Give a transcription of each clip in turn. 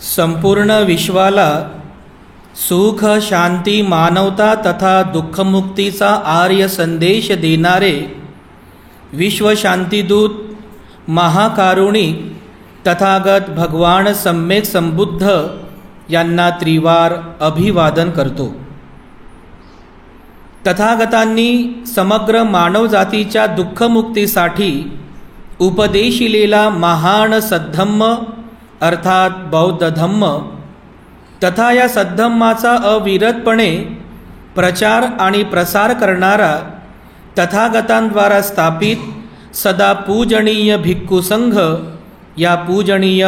संपूर्ण विश्वाला सुख, शांती, मानवता तथा दुःखमुक्तीचा आर्य संदेश देणारे विश्वशांतीदूत महाकारुणिक तथागत भगवान सम्यक संबुद्ध यांना त्रिवार अभिवादन करतो। तथागतांनी समग्र मानवजातीच्या दुःखमुक्तीसाठी उपदेशिलेला महान सद्धम्म अर्थात बौद्ध धम्म तथा या सद्धम्माचा अविरतपणे प्रचार आणि प्रसार करणारा तथागतांद्वारा स्थापित सदा पूजनीय भिक्खू संघ या पूजनीय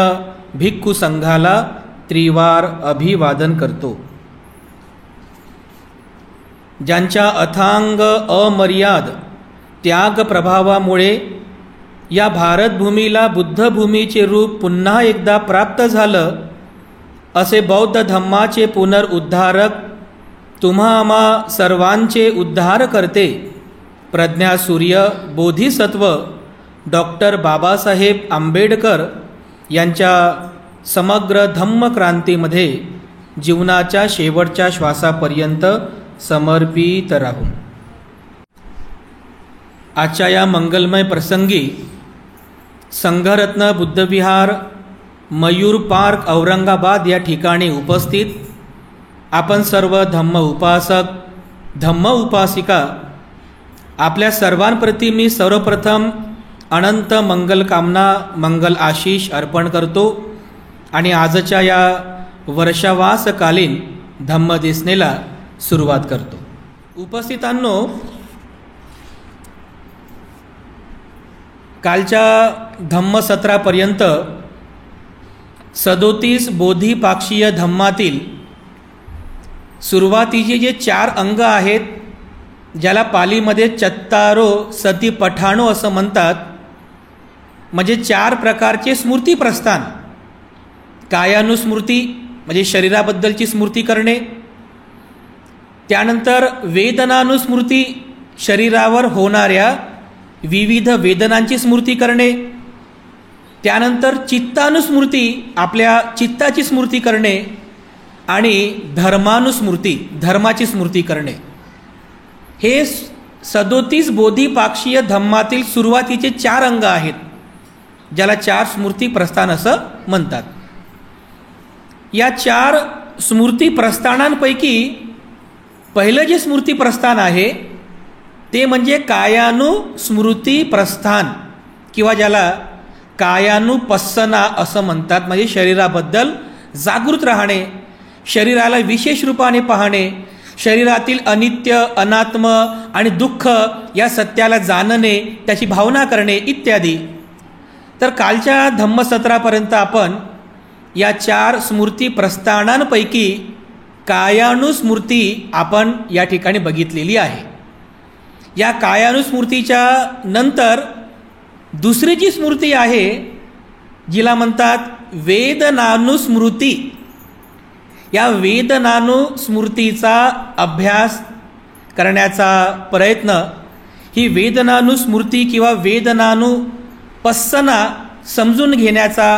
भिक्खू संघाला त्रिवार अभिवादन करतो। ज्यांच्या अथांग अमर्याद त्याग प्रभावामुळे या भारतभूमीला बुद्धभूमीचे रूप पुन्हा एकदा प्राप्त झालं, असे बौद्ध धम्माचे पुनरुद्धारक तुम्हा आम्हा सर्वांचे उद्धार करते प्रज्ञासूर्य बोधिसत्व डॉक्टर बाबासाहेब आंबेडकर यांच्या समग्र धम्मक्रांतीमध्ये जीवनाच्या शेवटच्या श्वासापर्यंत समर्पित राहू। आजच्या या मंगलमय प्रसंगी संघरत्न बुद्धविहार मयूर पार्क औरंगाबाद या ठिकाणी उपस्थित आपण सर्व धम्म उपासक धम्म उपासिका आपल्या सर्वांप्रती मी सर्वप्रथम अनंत मंगल कामना मंगल आशीष अर्पण करतो आणि आजच्या या वर्षावासकालीन धम्मदेसनेला सुरुवात करतो। उपस्थितांनो, कालच्या धम्मसत्रापर्यंत 37 बोधिपाक्षीय धम्मातील सुरुवातीचे जे 4 अंग आहेत, ज्याला पालीमध्ये चत्तारो सती पठाणो असं म्हणतात, म्हणजे 4 प्रकारचे स्मृती प्रस्थान। कायानुस्मृती म्हणजे शरीराबद्दलची स्मृती करणे, त्यानंतर वेदनानुस्मृती शरीरावर होणाऱ्या विविध वेदनांची स्मृती करणे, त्यानंतर चित्तानुस्मृती आपल्या चित्ताची स्मृती करणे आणि धर्मानुस्मृती धर्माची स्मृती करणे। हे 37 बोधिपाक्षीय धम्मातील सुरुवातीचे 4 अंग आहेत, ज्याला 4 स्मृती प्रस्थान असं म्हणतात। या 4 स्मृती प्रस्थानांपैकी पहिलं जे स्मृती प्रस्थान आहे ते म्हणजे कायानुस्मृती प्रस्थान किंवा ज्याला कायानुपස්සना असं म्हणतात, म्हणजे शरीराबद्दल जागृत राहणे, शरीराला विशेष रूपाने पाहणे, शरीरातील अनित्य अनात्म आणि दुःख या सत्याला जाणणे, त्याची भावना करणे इत्यादी। तर कालच्या धम्मसत्रापर्यंत आपण या 4 स्मृती प्रस्थानांपैकी कायानुस्मृती आपण या ठिकाणी बघितलेली आहे। या कायानुस्मृतीच्या नंतर दुसरी जी स्मृती आहे, जिला म्हणतात वेदनानुस्मृती, या वेदनानुस्मृतीचा अभ्यास करण्याचा प्रयत्न, ही वेदनानुस्मृती किंवा वेदनानुपස්සना समजून घेण्याचा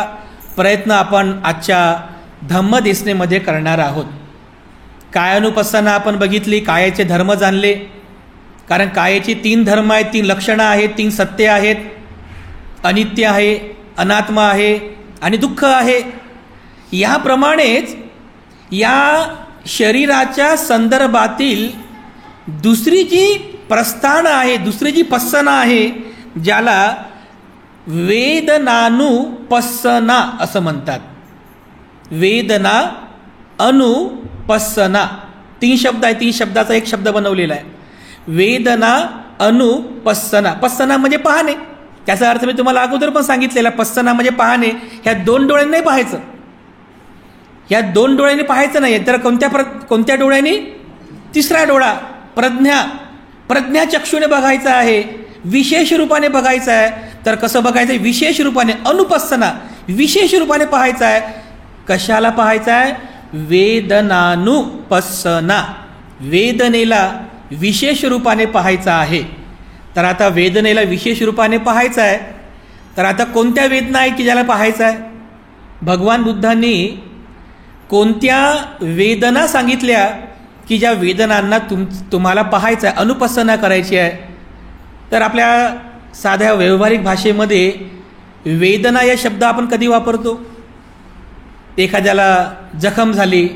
प्रयत्न आपण आजच्या धम्मदेसनेमध्ये करणार आहोत। कायानुपස්සना आपण बघितली, कायाचे धर्म जाणले, कारण कायाची 3 धर्म आहेत, 3 लक्षणं आहेत, 3 सत्य आहेत, अनित्य आहे, अनात्म आहे आणि दुःख आहे। याप्रमाणेच या शरीराच्या संदर्भातील दुसरी जी प्रस्थान आहे, दुसरी जी पස්සना आहे, ज्याला वेदनानुपස්සना असं म्हणतात। वेदना अनुपස්සना 3 शब्द आहे, 3 शब्दाचा एक शब्द बनवलेला आहे। वेदना अनुपස්සना, पස්සना म्हणजे पाहणे, त्याचा अर्थ मी तुम्हाला अगोदर पण सांगितलेला, पස්සना म्हणजे पाहणे। ह्या 2 डोळ्यांनी नाही पाहायचं, ह्या 2 डोळ्यांनी पाहायचं नाही, तर कोणत्या डोळ्यांनी? तिसरा डोळा प्रज्ञाचक्षुने बघायचं आहे, विशेष रूपाने बघायचं आहे। तर कसं बघायचं आहे? विशेष रूपाने, अनुपස්සना, विशेष रूपाने पाहायचं आहे। कशाला पाहायचं आहे? वेदनानुपස්සना, वेदनेला विशेष रूपाने पाहायचं आहे। तर आता वेदनेला विशेष रूपाने पाहायचं आहे, तर आता कोणत्या वेदना आहेत की ज्याला पाहायचं आहे? भगवान बुद्धांनी कोणत्या वेदना सांगितल्या की ज्या वेदनांना तुम्हाला पाहायचं आहे, अनुपस्सना करायची आहे. तर आपल्या साध्या व्यावहारिक भाषेमध्ये वेदना या शब्द आपण कधी वापरतो? एखाद्याला जखम झाली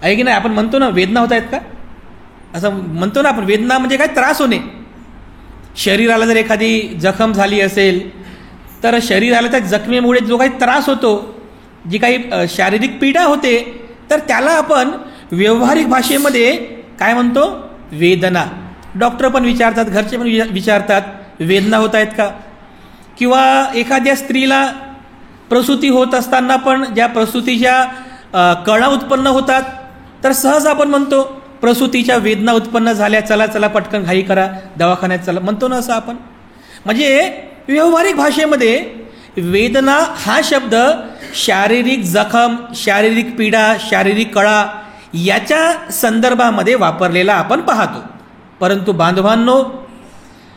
आहे की नाही, आपण म्हणतो ना वेदना होत आहेत का, असं म्हणतो ना आपण. वेदना म्हणजे काय? त्रास होणे. शरीराला जर एखादी जखम झाली असेल तर शरीराला त्या जखमेमुळे जो काही त्रास होतो, जी काही शारीरिक पीडा होते, तर त्याला आपण व्यावहारिक भाषेमध्ये काय म्हणतो? वेदना. डॉक्टर पण विचारतात, घरचे पण विचारतात, वेदना होत आहेत का? किंवा एखाद्या स्त्रीला प्रसूती होत असताना पण ज्या प्रसूतीच्या कळा उत्पन्न होतात, तर सहज आपण म्हणतो प्रसूतीच्या वेदना उत्पन्न झाल्या, चला चला पटकन घाई करा, दवाखान्यात चला, म्हणतो ना असं आपण. म्हणजे व्यावहारिक भाषेमध्ये वेदना हा शब्द शारीरिक जखम, शारीरिक पीडा, शारीरिक कळा याच्या संदर्भामध्ये वापरलेला आपण पाहतो. परंतु बांधवांनो,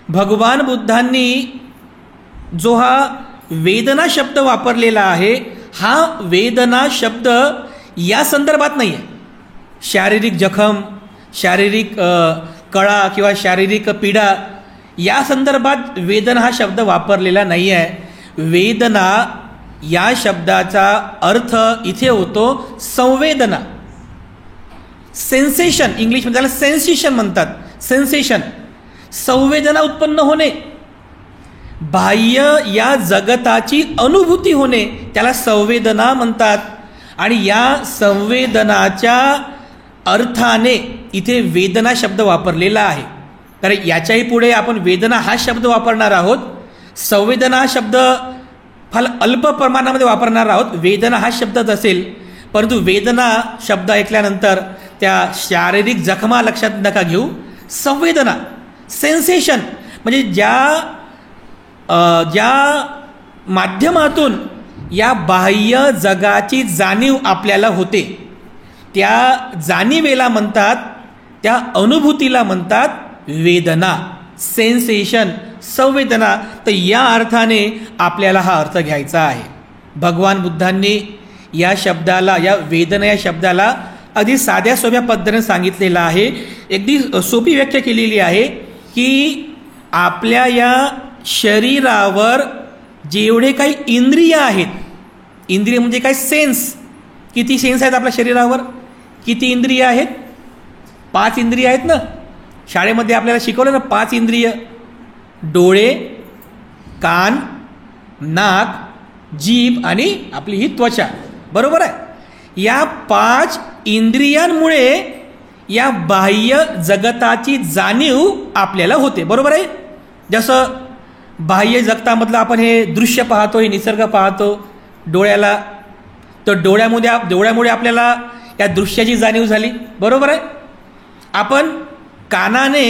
भगवान बुद्धांनी जो हा वेदना शब्द वापरलेला आहे, हा वेदना शब्द या संदर्भात नाही आहे. शारीरिक जखम, शारीरिक कळा किंवा शारीरिक पीडा या संदर्भात वेदना हा शब्द वापरलेला नाही आहे. वेदना या शब्दाचा अर्थ इथे होतो संवेदना, सेन्सेशन. इंग्लिशमध्ये त्याला सेन्सेशन म्हणतात. सेन्सेशन, संवेदना उत्पन्न होणे, बाह्य या जगताची अनुभूती होणे, त्याला संवेदना म्हणतात. आणि या संवेदनाच्या अर्थाने इथे वेदना शब्द वापरलेला आहे. तर याच्याही पुढे आपण वेदना हा शब्द वापरणार आहोत. संवेदना हा शब्द फार अल्प प्रमाणामध्ये वापरणार आहोत. वेदना हा शब्दच असेल, परंतु वेदना शब्द ऐकल्यानंतर त्या शारीरिक जखमा लक्षात नका घेऊ. संवेदना, सेन्सेशन, म्हणजे ज्या माध्यमातून या बाह्य जगाची जाणीव आपल्याला होते, त्या जाणीवेला म्हणतात, त्या अनुभूतीला म्हणतात वेदना, सेन्सेशन, संवेदना. तर या अर्थाने आपल्याला हा अर्थ घ्यायचा आहे. भगवान बुद्धांनी या शब्दाला, या वेदना या शब्दाला अगदी साध्या सोप्या पद्धतीने सांगितलेलं आहे. अगदी सोपी व्याख्या केलेली आहे की आपल्या या शरीरावर जेवढे काही इंद्रिय आहेत, इंद्रिय म्हणजे काय? सेन्स. किती सेन्स आहेत आपल्या शरीरावर? किती इंद्रिय आहेत? 5 इंद्रिय आहेत ना. शाळेमध्ये आपल्याला शिकवलं ना 5 इंद्रिय: डोळे, कान, नाक, जीभ आणि आपली ही त्वचा. बरोबर आहे. या 5 इंद्रियांमुळे या बाह्य जगताची जाणीव आपल्याला होते. बरोबर आहे. जसं बाह्य जगतामधलं आपण हे दृश्य पाहतो, हे निसर्ग पाहतो डोळ्याला, तर डोळ्यामुळे आपल्याला या दृश्याची जाणीव झाली. बरोबर आहे. आपण कानाने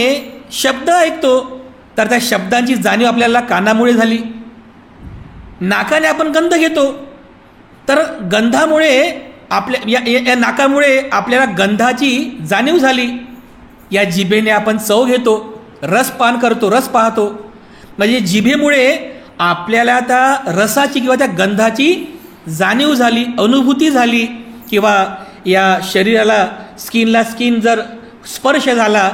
शब्द ऐकतो, तर त्या शब्दांची जाणीव आपल्याला कानामुळे झाली. नाकाने आपण गंध घेतो, तर गंधामुळे या नाकामुळे आपल्याला गंधाची जाणीव झाली. या जिभेने आपण चव घेतो, रस पान करतो, रस पाहतो, म्हणजे जिभेमुळे आपल्याला त्या रसाची किंवा त्या गंधाची जाणीव झाली, अनुभूती झाली. किंवा या शरीराला, स्किनला स्किन जर स्पर्श झाला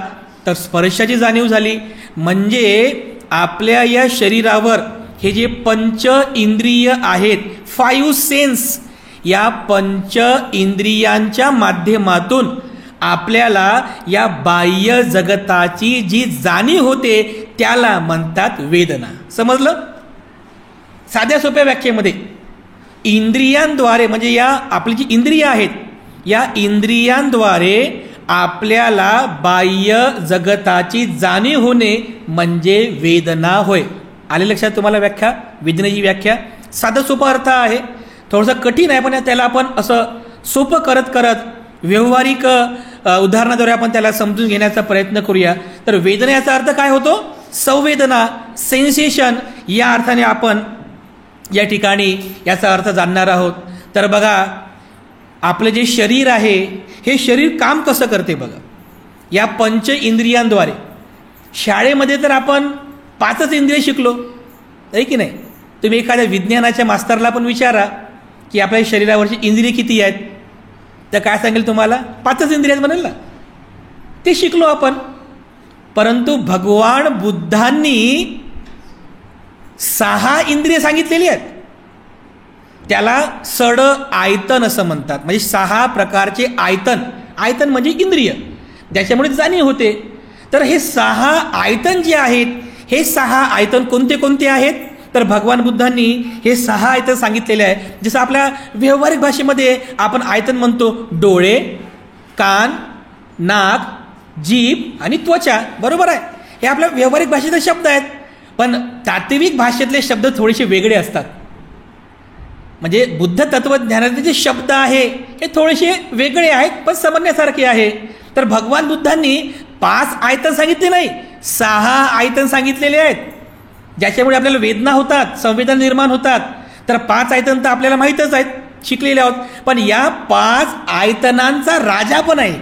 तर स्पर्शाची जाणीव झाली. म्हणजे आपल्या या शरीरावर हे जे 5 इंद्रिय आहेत, 5 सेन्स, या 5 इंद्रियांच्या माध्यमातून आपल्याला या बाह्य जगताची जी जाणीव होते त्याला म्हणतात वेदना. समजलं? साध्या सोप्या व्याख्येमध्ये इंद्रियांद्वारे, म्हणजे या आपली जी इंद्रिय आहेत, या इंद्रियांद्वारे आपल्याला बाह्य जगताची जाणीव होणे म्हणजे वेदना होय. आले लक्षात तुम्हाला व्याख्या? वेदनेची व्याख्या साधा सोपा अर्थ आहे. थोडंसं कठीण आहे, पण त्याला आपण असं सोपं करत करत व्यावहारिक उदाहरणाद्वारे आपण त्याला समजून घेण्याचा प्रयत्न करूया. तर वेदनेचा अर्थ काय होतो? संवेदना, सेन्सेशन. या अर्थाने आपण या ठिकाणी याचा अर्थ जाणणार आहोत. तर बघा, आपलं जे शरीर आहे, हे शरीर काम कसं करते बघा, या 5 इंद्रियांद्वारे. शाळेमध्ये तर आपण 5च इंद्रिय शिकलो आहे की नाही. तुम्ही एखाद्या विज्ञानाच्या मास्तरला पण विचारा की आपल्या शरीरावरची इंद्रिय किती आहेत, तर काय सांगेल तुम्हाला? 5च इंद्रियात म्हणेल ना. ते शिकलो आपण. परंतु भगवान बुद्धांनी 6 इंद्रिय सांगितलेली आहेत. त्याला सड आयतन असं म्हणतात. म्हणजे 6 प्रकारचे आयतन. आयतन म्हणजे इंद्रिय, ज्याच्यामुळे जाणीव होते. तर हे 6 आयतन जे आहेत, हे 6 आयतन कोणते कोणते आहेत? तर भगवान बुद्धांनी हे 6 आयतन सांगितलेले आहे. जसं आपल्या व्यावहारिक भाषेमध्ये आपण आयतन म्हणतो, डोळे, कान, नाक, जीभ आणि त्वचा. बरोबर आहे, हे आपल्या व्यावहारिक भाषेचे शब्द आहेत. पण तात्विक भाषेतले शब्द थोडेसे वेगळे असतात. म्हणजे बुद्ध तत्वज्ञानाचे जे शब्द आहे हे थोडेसे वेगळे आहेत, पण समजण्यासारखे आहे. तर भगवान बुद्धांनी 5 आयतन सांगितले नाही, 6 आयतन सांगितलेले आहेत, ज्याच्यामुळे आपल्याला वेदना होतात, संवेदना निर्माण होतात. तर 5 आयतन तर आपल्याला माहीतच आहेत, शिकलेले आहोत. पण या 5 आयतनांचा राजा पण आहे.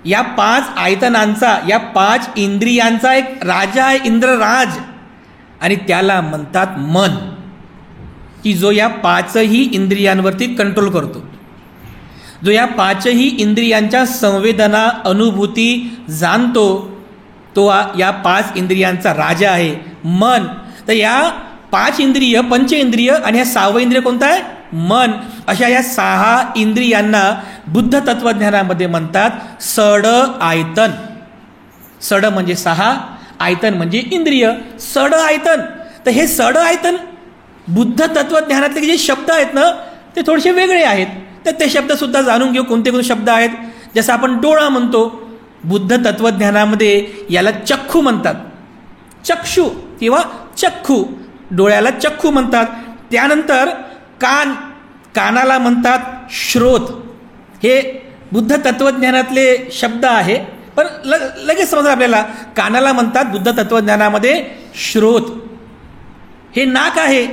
या 5 आयतनांचा, या 5 इंद्रियांचा एक राजा आहे, इंद्रराज. आणि त्याला म्हणतात मन, की जो या 5ही इंद्रियांवरती कंट्रोल करतो, जो या 5ही इंद्रियांच्या संवेदना, अनुभूती जाणतो, तो या 5 इंद्रियांचा राजा आहे, मन. तर या 5 इंद्रिय, पंचेंद्रिय आणि ह्या 6वं इंद्रिय कोणतं आहे? मन. अशा या 6 इंद्रियांना बुद्ध तत्वज्ञानामध्ये म्हणतात सड आयतन. सड म्हणजे 6, आयतन म्हणजे इंद्रिय. सड आयतन. तर हे सड आयतन बुद्ध तत्वज्ञानातले जे शब्द आहेत ना, ते थोडेसे वेगळे आहेत. तर ते शब्दसुद्धा जाणून घेऊ, कोणते कोणते शब्द आहेत. जसं आपण डोळा म्हणतो, बुद्ध तत्वज्ञानामध्ये याला चक्षु म्हणतात. चक्षु किंवा चक्षु, डोळ्याला चक्षु म्हणतात. त्यानंतर कान, कानाला म्हणतात श्रोत. हे बुद्ध तत्वज्ञानातले शब्द आहे, पण लगेच समजा आपल्याला. कानाला म्हणतात बुद्ध तत्वज्ञानामध्ये श्रोत. हे नाक आहे,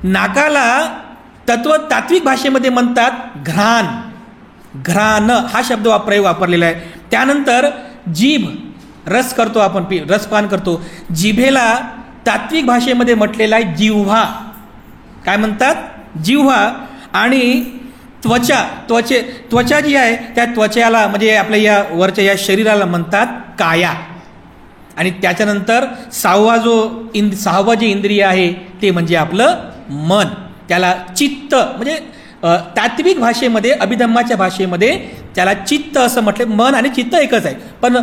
नाकाला तात्विक भाषेमध्ये म्हणतात घ्राण. घ्राण हा शब्द वापरलेला आहे. त्यानंतर जीभ, रस करतो आपण, रसपान करतो. जिभेला तात्विक भाषेमध्ये म्हटलेला आहे जिव्हा. काय म्हणतात? जिव्हा. आणि त्वचा, त्वचा जी आहे त्या त्वचाला, म्हणजे आपल्या या वरच्या या शरीराला म्हणतात काया. आणि त्याच्यानंतर 6वं जे इंद्रिय आहे ते म्हणजे आपलं मन. त्याला चित्त, म्हणजे तात्विक भाषेमध्ये, अभिधम्माच्या भाषेमध्ये त्याला चित्त असं म्हटलं. मन आणि चित्त एकच आहे, पण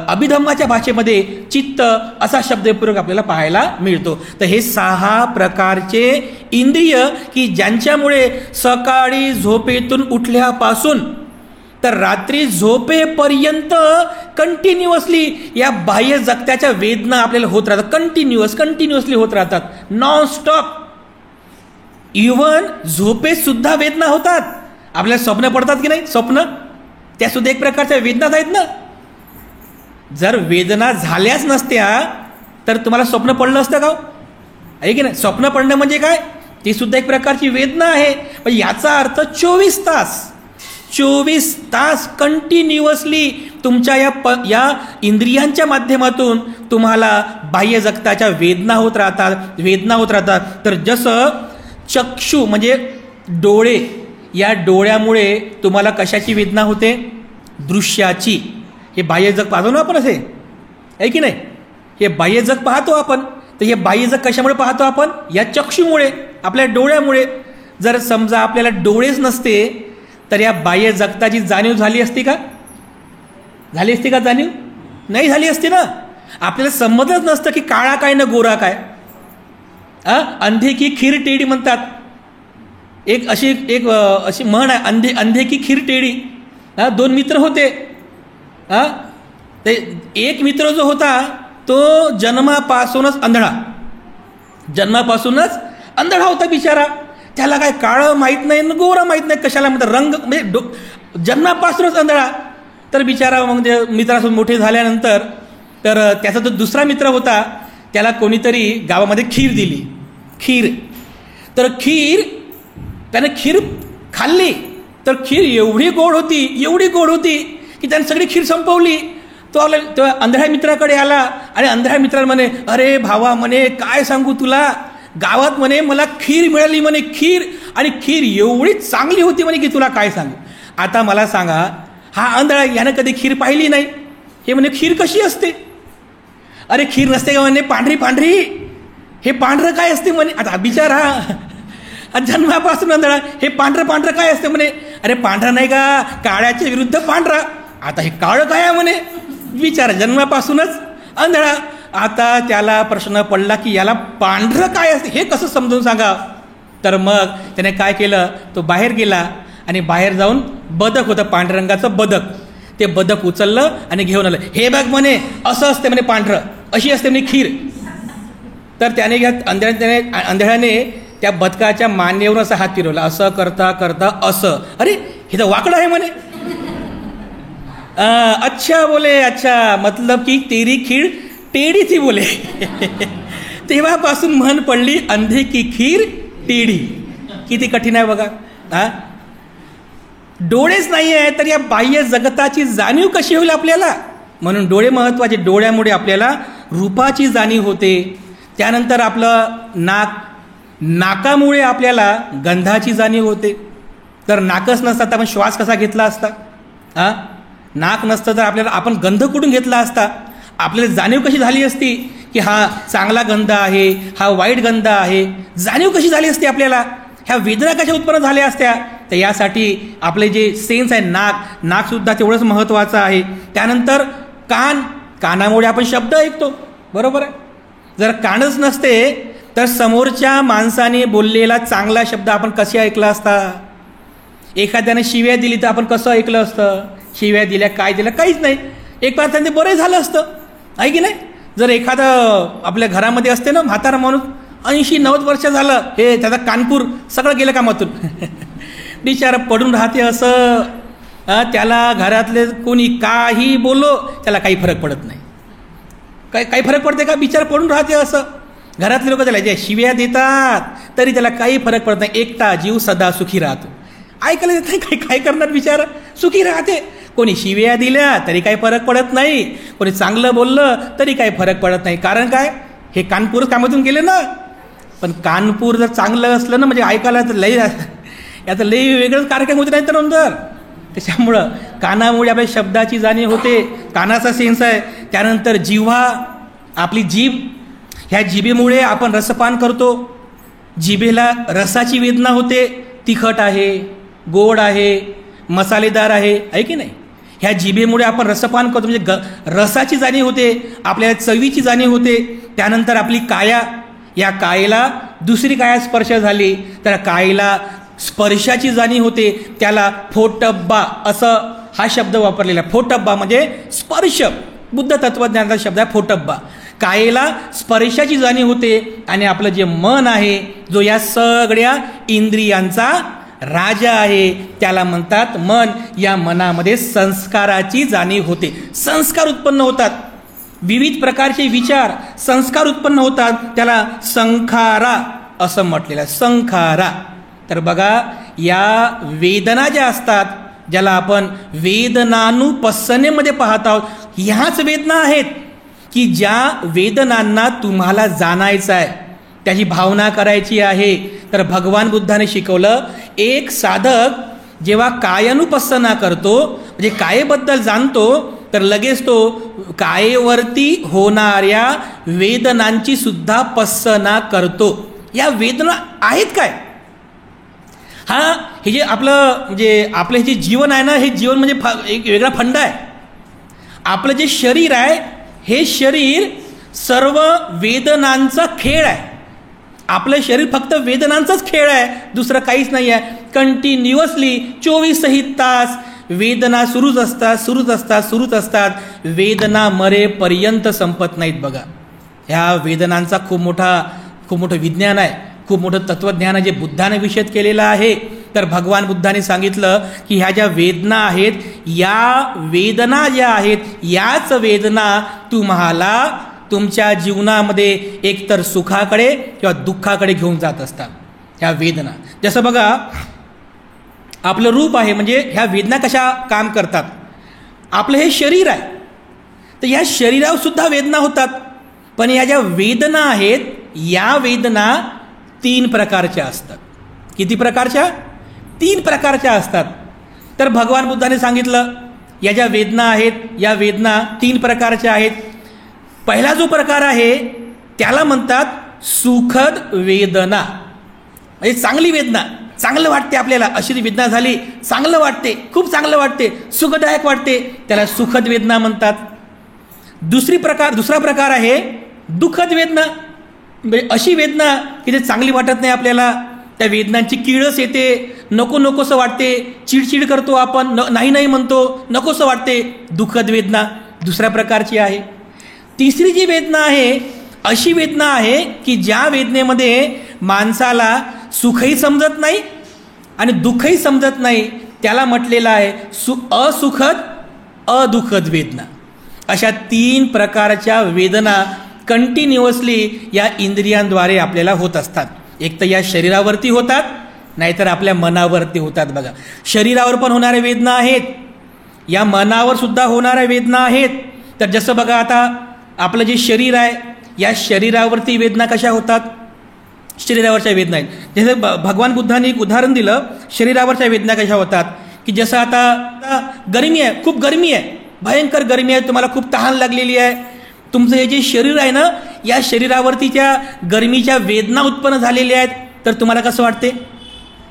अभिधम्माच्या भाषेमध्ये चित्त असा शब्दप्रयोग आपल्याला पाहायला मिळतो. तर हे 6 प्रकारचे इंद्रिय की ज्यांच्यामुळे सकाळी झोपेतून उठल्यापासून तर रात्री झोपेपर्यंत कंटिन्युअसली या बाह्य जगताच्या वेदना आपल्याला होत राहतात. कंटिन्युअसली होत राहतात, नॉनस्टॉप. इव्हन झोपेत सुद्धा वेदना होतात. आपल्याला स्वप्न पडतात की नाही? स्वप्न, त्या सुद्धा एक प्रकारच्या वेदनाच आहेत ना. जर वेदना झाल्याच नसत्या तर तुम्हाला स्वप्न पडलं असतं का? आहे की नाही? स्वप्न पडणं म्हणजे काय? ती सुद्धा एक प्रकारची वेदना आहे. पण याचा अर्थ 24 तास कंटिन्युअसली तुमच्या या इंद्रियांच्या माध्यमातून तुम्हाला बाह्य जगताच्या वेदना होत राहतात. तर जसं चक्षु म्हणजे डोळे, या डोळ्यामुळे तुम्हाला कशाची वेदना होते? दृश्याची. हे बाह्य जग पाहतो ना आपण, असे आहे की नाही? हे बाह्य जग पाहतो आपण. तर हे बाह्य जग कशामुळे पाहतो आपण? या चक्षुमुळे, आपल्या डोळ्यामुळे. जर समजा आपल्याला डोळेच नसते तर या बाह्य जगताची जाणीव झाली असती का? जाणीव नाही झाली असती ना. आपल्याला समजलंच नसतं की काळा काय ना गोरा काय. अंधे की खीर टेढ़ी म्हणतात. एक अशी म्हण आहे, अंधे की खीर टेढ़ी. 2 मित्र होते. ते एक मित्र जो होता तो जन्मापासूनच अंधळा होता बिचारा. त्याला काय काळं माहीत नाही ना गोरा माहीत नाही, कशाला म्हणतात, रंग म्हणजे जन्मापासूनच अंधळा. तर बिचारा मग मित्रासोबत मोठे झाल्यानंतर तर त्याचा जो दुसरा मित्र होता त्याला कोणीतरी गावामध्ये खीर दिली. तर त्याने खीर खाल्ली. तर खीर एवढी गोड होती की त्याने सगळी खीर संपवली. तो अंधळ्या मित्राकडे आला आणि अंधळ्या मित्राला म्हणे, अरे भावा म्हणे, काय सांगू तुला, गावात म्हणे मला खीर मिळाली म्हणे, खीर. आणि खीर एवढी चांगली होती म्हणे की तुला काय सांगू. आता मला सांगा, हा आंधळा यानं कधी खीर पाहिली नाही. हे म्हणे खीर कशी असते. अरे खीर नसते का म्हणे, पांढरी पांढरी. हे पांढरं काय असते म्हणे. आता बिचार हा जन्मापासून आंधळा, हे पांढरं पांढरं काय असते म्हणे. अरे पांढरा नाही का, काळ्याच्या विरुद्ध पांढरा. आता हे काळं काय आहे म्हणे. विचार, जन्मापासूनच आंधळा. आता त्याला प्रश्न पडला की याला पांढरं काय असते हे कसं समजून सांगा. तर मग त्याने काय केलं, तो बाहेर गेला आणि बाहेर जाऊन बदक होतं, पांढऱ्या रंगाचं बदक. ते बदक उचललं आणि घेऊन आलं. हे बघ म्हणे, असं असते म्हणे पांढरं, अशी असते म्हणे खीर. तर त्याने आंधळ्याने त्या बदकाच्या मानेवर असा हात फिरवला. असं करता करता असं, अरे हे तर वाकडं आहे म्हणे. अच्छा बोले, अच्छा मतलब की तेरी खीर टेढ़ी थी बोले. तेव्हापासून म्हण पडली, अंधे की खीर टेढ़ी. किती कठीण आहे बघा. डोळेच नाही आहे तर या बाह्य जगताची जाणीव कशी होईल आपल्याला. म्हणून डोळे महत्वाचे. डोळ्यामुळे आपल्याला रूपाची जाणीव होते. त्यानंतर आपलं नाकामुळे आपल्याला गंधाची जाणीव होते. तर नाकच नसता तर आपण श्वास कसा घेतला असता. नाक नसतं तर आपल्याला आपण गंध कुठून घेतला असता. आपल्याला जाणीव कशी झाली असती की हा चांगला गंध आहे, हा वाईट गंध आहे. जाणीव कशी झाली असती आपल्याला. ह्या वेदना कशा उत्पन्न झाल्या असत्या. तर यासाठी आपले जे सेन्स आहे, नाकसुद्धा तेवढंच महत्त्वाचं आहे. त्यानंतर कानामुळे आपण शब्द ऐकतो, बरोबर आहे. जर कानच नसते तर समोरच्या माणसाने बोललेला चांगला शब्द आपण कसे ऐकला असता. एखाद्याने शिव्या दिली तर आपण कसं ऐकलं असतं. शिव्या दिल्या, काय दिलं, काहीच नाही. एक वेळा त्यांनी बरं झालं असतं, आहे की नाही. जर एखादं आपल्या घरामध्ये असते ना म्हातारा माणूस, 80-90 वर्ष झालं, हे त्याचा कानपूर सगळं गेलं कामातून. बिचारा पडून राहते असं. त्याला घरातले कोणी काही बोलो त्याला काही फरक पडत नाही. काही फरक पडते का. बिचारा पडून राहते असं. घरातले लोक त्याला जे शिव्या देतात तरी त्याला काही फरक पडत नाही. एकटा जीव सदा सुखी राहतो. ऐकायला देत नाही, काय करणार बिचारा, सुखी राहते. कोणी शिव्या दिल्या तरी काही फरक पडत नाही, कोणी चांगलं बोललं तरी काही फरक पडत नाही. कारण काय, हे कानपूर कामातून गेले ना. पण कानपूर जर चांगलं असलं ना, म्हणजे ऐकायला तर लई, याचं लई वेगळंच कार्यक्रम होते नाही तर नंतर. त्याच्यामुळं कानामुळे आपल्या शब्दाची जाणीव होते, कानाचा सेन्स आहे. त्यानंतर जिव्हा, आपली जीभ, ह्या जिभेमुळे आपण रसपान करतो. जिभेला रसाची वेदना होते. तिखट आहे, गोड आहे, मसालेदार आहे की नाही. ह्या जिभेमुळे आपण रसपान करतो, म्हणजे रसाची जाणीव होते, आपल्याला चवीची जाणीव होते. त्यानंतर आपली काया, या कायेला दुसरी काया स्पर्श झाली तर कायेला स्पर्शाची जाणीव होते. त्याला फोटब्बा असं हा शब्द वापरलेला. फोटब्बा म्हणजे स्पर्श, बुद्ध तत्वज्ञानाचा शब्द आहे फोटब्बा. कायेला स्पर्शाची जाणीव होते. आणि आपलं जे मन आहे, जो या सगळ्या इंद्रियांचा राजा आहे, त्याला म्हणतात मन. या मनामध्ये संस्काराची जाणीव होते. संस्कार उत्पन्न होतात, विविध प्रकारचे विचार, संस्कार उत्पन्न होतात. त्याला संखारा असं म्हटलेलं आहे. संखारा. तर बघा, या वेदना ज्या असतात, ज्याला आपण वेदनानुपස්සनेमध्ये पाहत आहोत, ह्याच वेदना आहेत की ज्या वेदनांना तुम्हाला जाणायचं आहे, त्याची भावना करायची आहे. तर भगवान बुद्धाने शिकवलं, एक साधक जेव्हा कायानुपස්සना करतो, म्हणजे कायेबद्दल जाणतो, तर लगेच तो कायेवरती होणाऱ्या वेदनांची सुद्धा पස්සना करतो. या वेदना आहेत काय. हे जे आपलं, म्हणजे आपलं हे जे जीवन आहे ना, हे जीवन म्हणजे एक वेगळा फंड आहे. आपलं जे शरीर आहे, हे शरीर सर्व वेदनांचा खेळ आहे. आपलं शरीर फक्त वेदनांचाच खेळ आहे, दुसरं काहीच नाही आहे. कंटिन्युअसली 24 तास वेदना सुरूच असतात. वेदना मरेपर्यंत संपत नाहीत. बघा, ह्या वेदनांचा खूप मोठं विज्ञान आहे, खूप मोठं तत्वज्ञान आहे, जे बुद्धाने विषद केलेलं आहे. तर भगवान बुद्धाने सांगितलं की ह्या ज्या वेदना आहेत, या वेदना ज्या आहेत, याच वेदना तुम्हाला तुमच्या जीवनामध्ये एकतर सुखाकडे किंवा दुःखाकडे घेऊन जात असतात. ह्या वेदना, जसं बघा आपलं रूप आहे, म्हणजे ह्या वेदना कशा काम करतात. आपलं हे शरीर आहे, तर ह्या शरीरावर सुद्धा वेदना होतात. पण या ज्या वेदना आहेत, या वेदना 3 प्रकारच्या असतात. किती प्रकारच्या? 3 प्रकारच्या असतात. तर भगवान बुद्धाने सांगितलं या ज्या वेदना आहेत या वेदना 3 प्रकारच्या आहेत. पहिला जो प्रकार आहे त्याला म्हणतात सुखद वेदना, म्हणजे चांगली वेदना, चांगलं वाटते आपल्याला, अशी वेदना झाली चांगलं वाटते, खूप चांगलं वाटते, सुखदायक वाटते, त्याला सुखद वेदना म्हणतात. दुसरा प्रकार आहे दुःखद वेदना, म्हणजे अशी वेदना की ते चांगली वाटत नाही आपल्याला, त्या वेदनांची किळस येते, नको नकोसं वाटते, चिडचिड करतो आपण, नाही नाही म्हणतो, नकोसं वाटते, दुःखद वेदना दुसऱ्या प्रकारची आहे. तिसरी जी वेदना आहे अशी वेदना आहे की ज्या वेदनेमध्ये माणसाला सुखही समजत नाही आणि दुःखही समजत नाही, त्याला म्हटलेलं आहे असुखद अदुःखद वेदना. अशा 3 प्रकारच्या वेदना कंटिन्युअसली या इंद्रियांद्वारे आपल्याला होत असतात. एक तर या शरीरावरती होतात, नाहीतर आपल्या मनावरती होतात. बघा, शरीरावर पण होणाऱ्या वेदना आहेत, या मनावर सुद्धा होणाऱ्या वेदना आहेत. तर जसं बघा आता आपलं जे शरीर आहे या शरीरावरती वेदना कशा होतात? शरीरावरच्या वेदना आहेत. जसं भगवान बुद्धांनी एक उदाहरण दिलं, शरीरावरच्या वेदना कशा होतात की जसं आता गरमी आहे, खूप गरमी आहे, भयंकर गरमी आहे, तुम्हाला खूप तहान लागलेली आहे, तुमचं हे जे शरीर आहे ना या शरीरावरतीच्या गरमीच्या वेदना उत्पन्न झालेल्या आहेत. तर तुम्हाला कसं वाटते?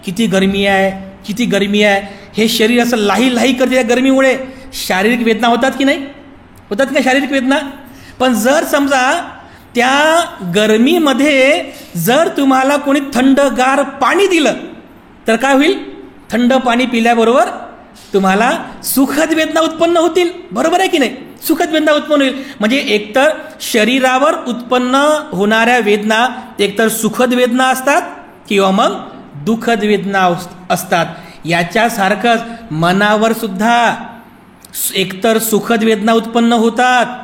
किती गरमी आहे, किती गरमी आहे, हे शरीर असं लाही लाही करते त्या गरमीमुळे. शारीरिक वेदना होतात की नाही? होतात का शारीरिक वेदना? पण जर समजा त्या गरमीमध्ये जर तुम्हाला कोणी थंडगार पाणी दिलं तर काय होईल? थंड पाणी पिल्याबरोबर तुम्हाला सुखद वेदना उत्पन्न होतील, बरोबर आहे की नाही? सुखद वेदना उत्पन्न होईल. म्हणजे एकतर शरीरावर उत्पन्न होणाऱ्या वेदना एकतर सुखद वेदना असतात किंवा मग दुःखद वेदना असतात. याच्यासारखंच मनावर सुद्धा एकतर सुखद वेदना उत्पन्न होतात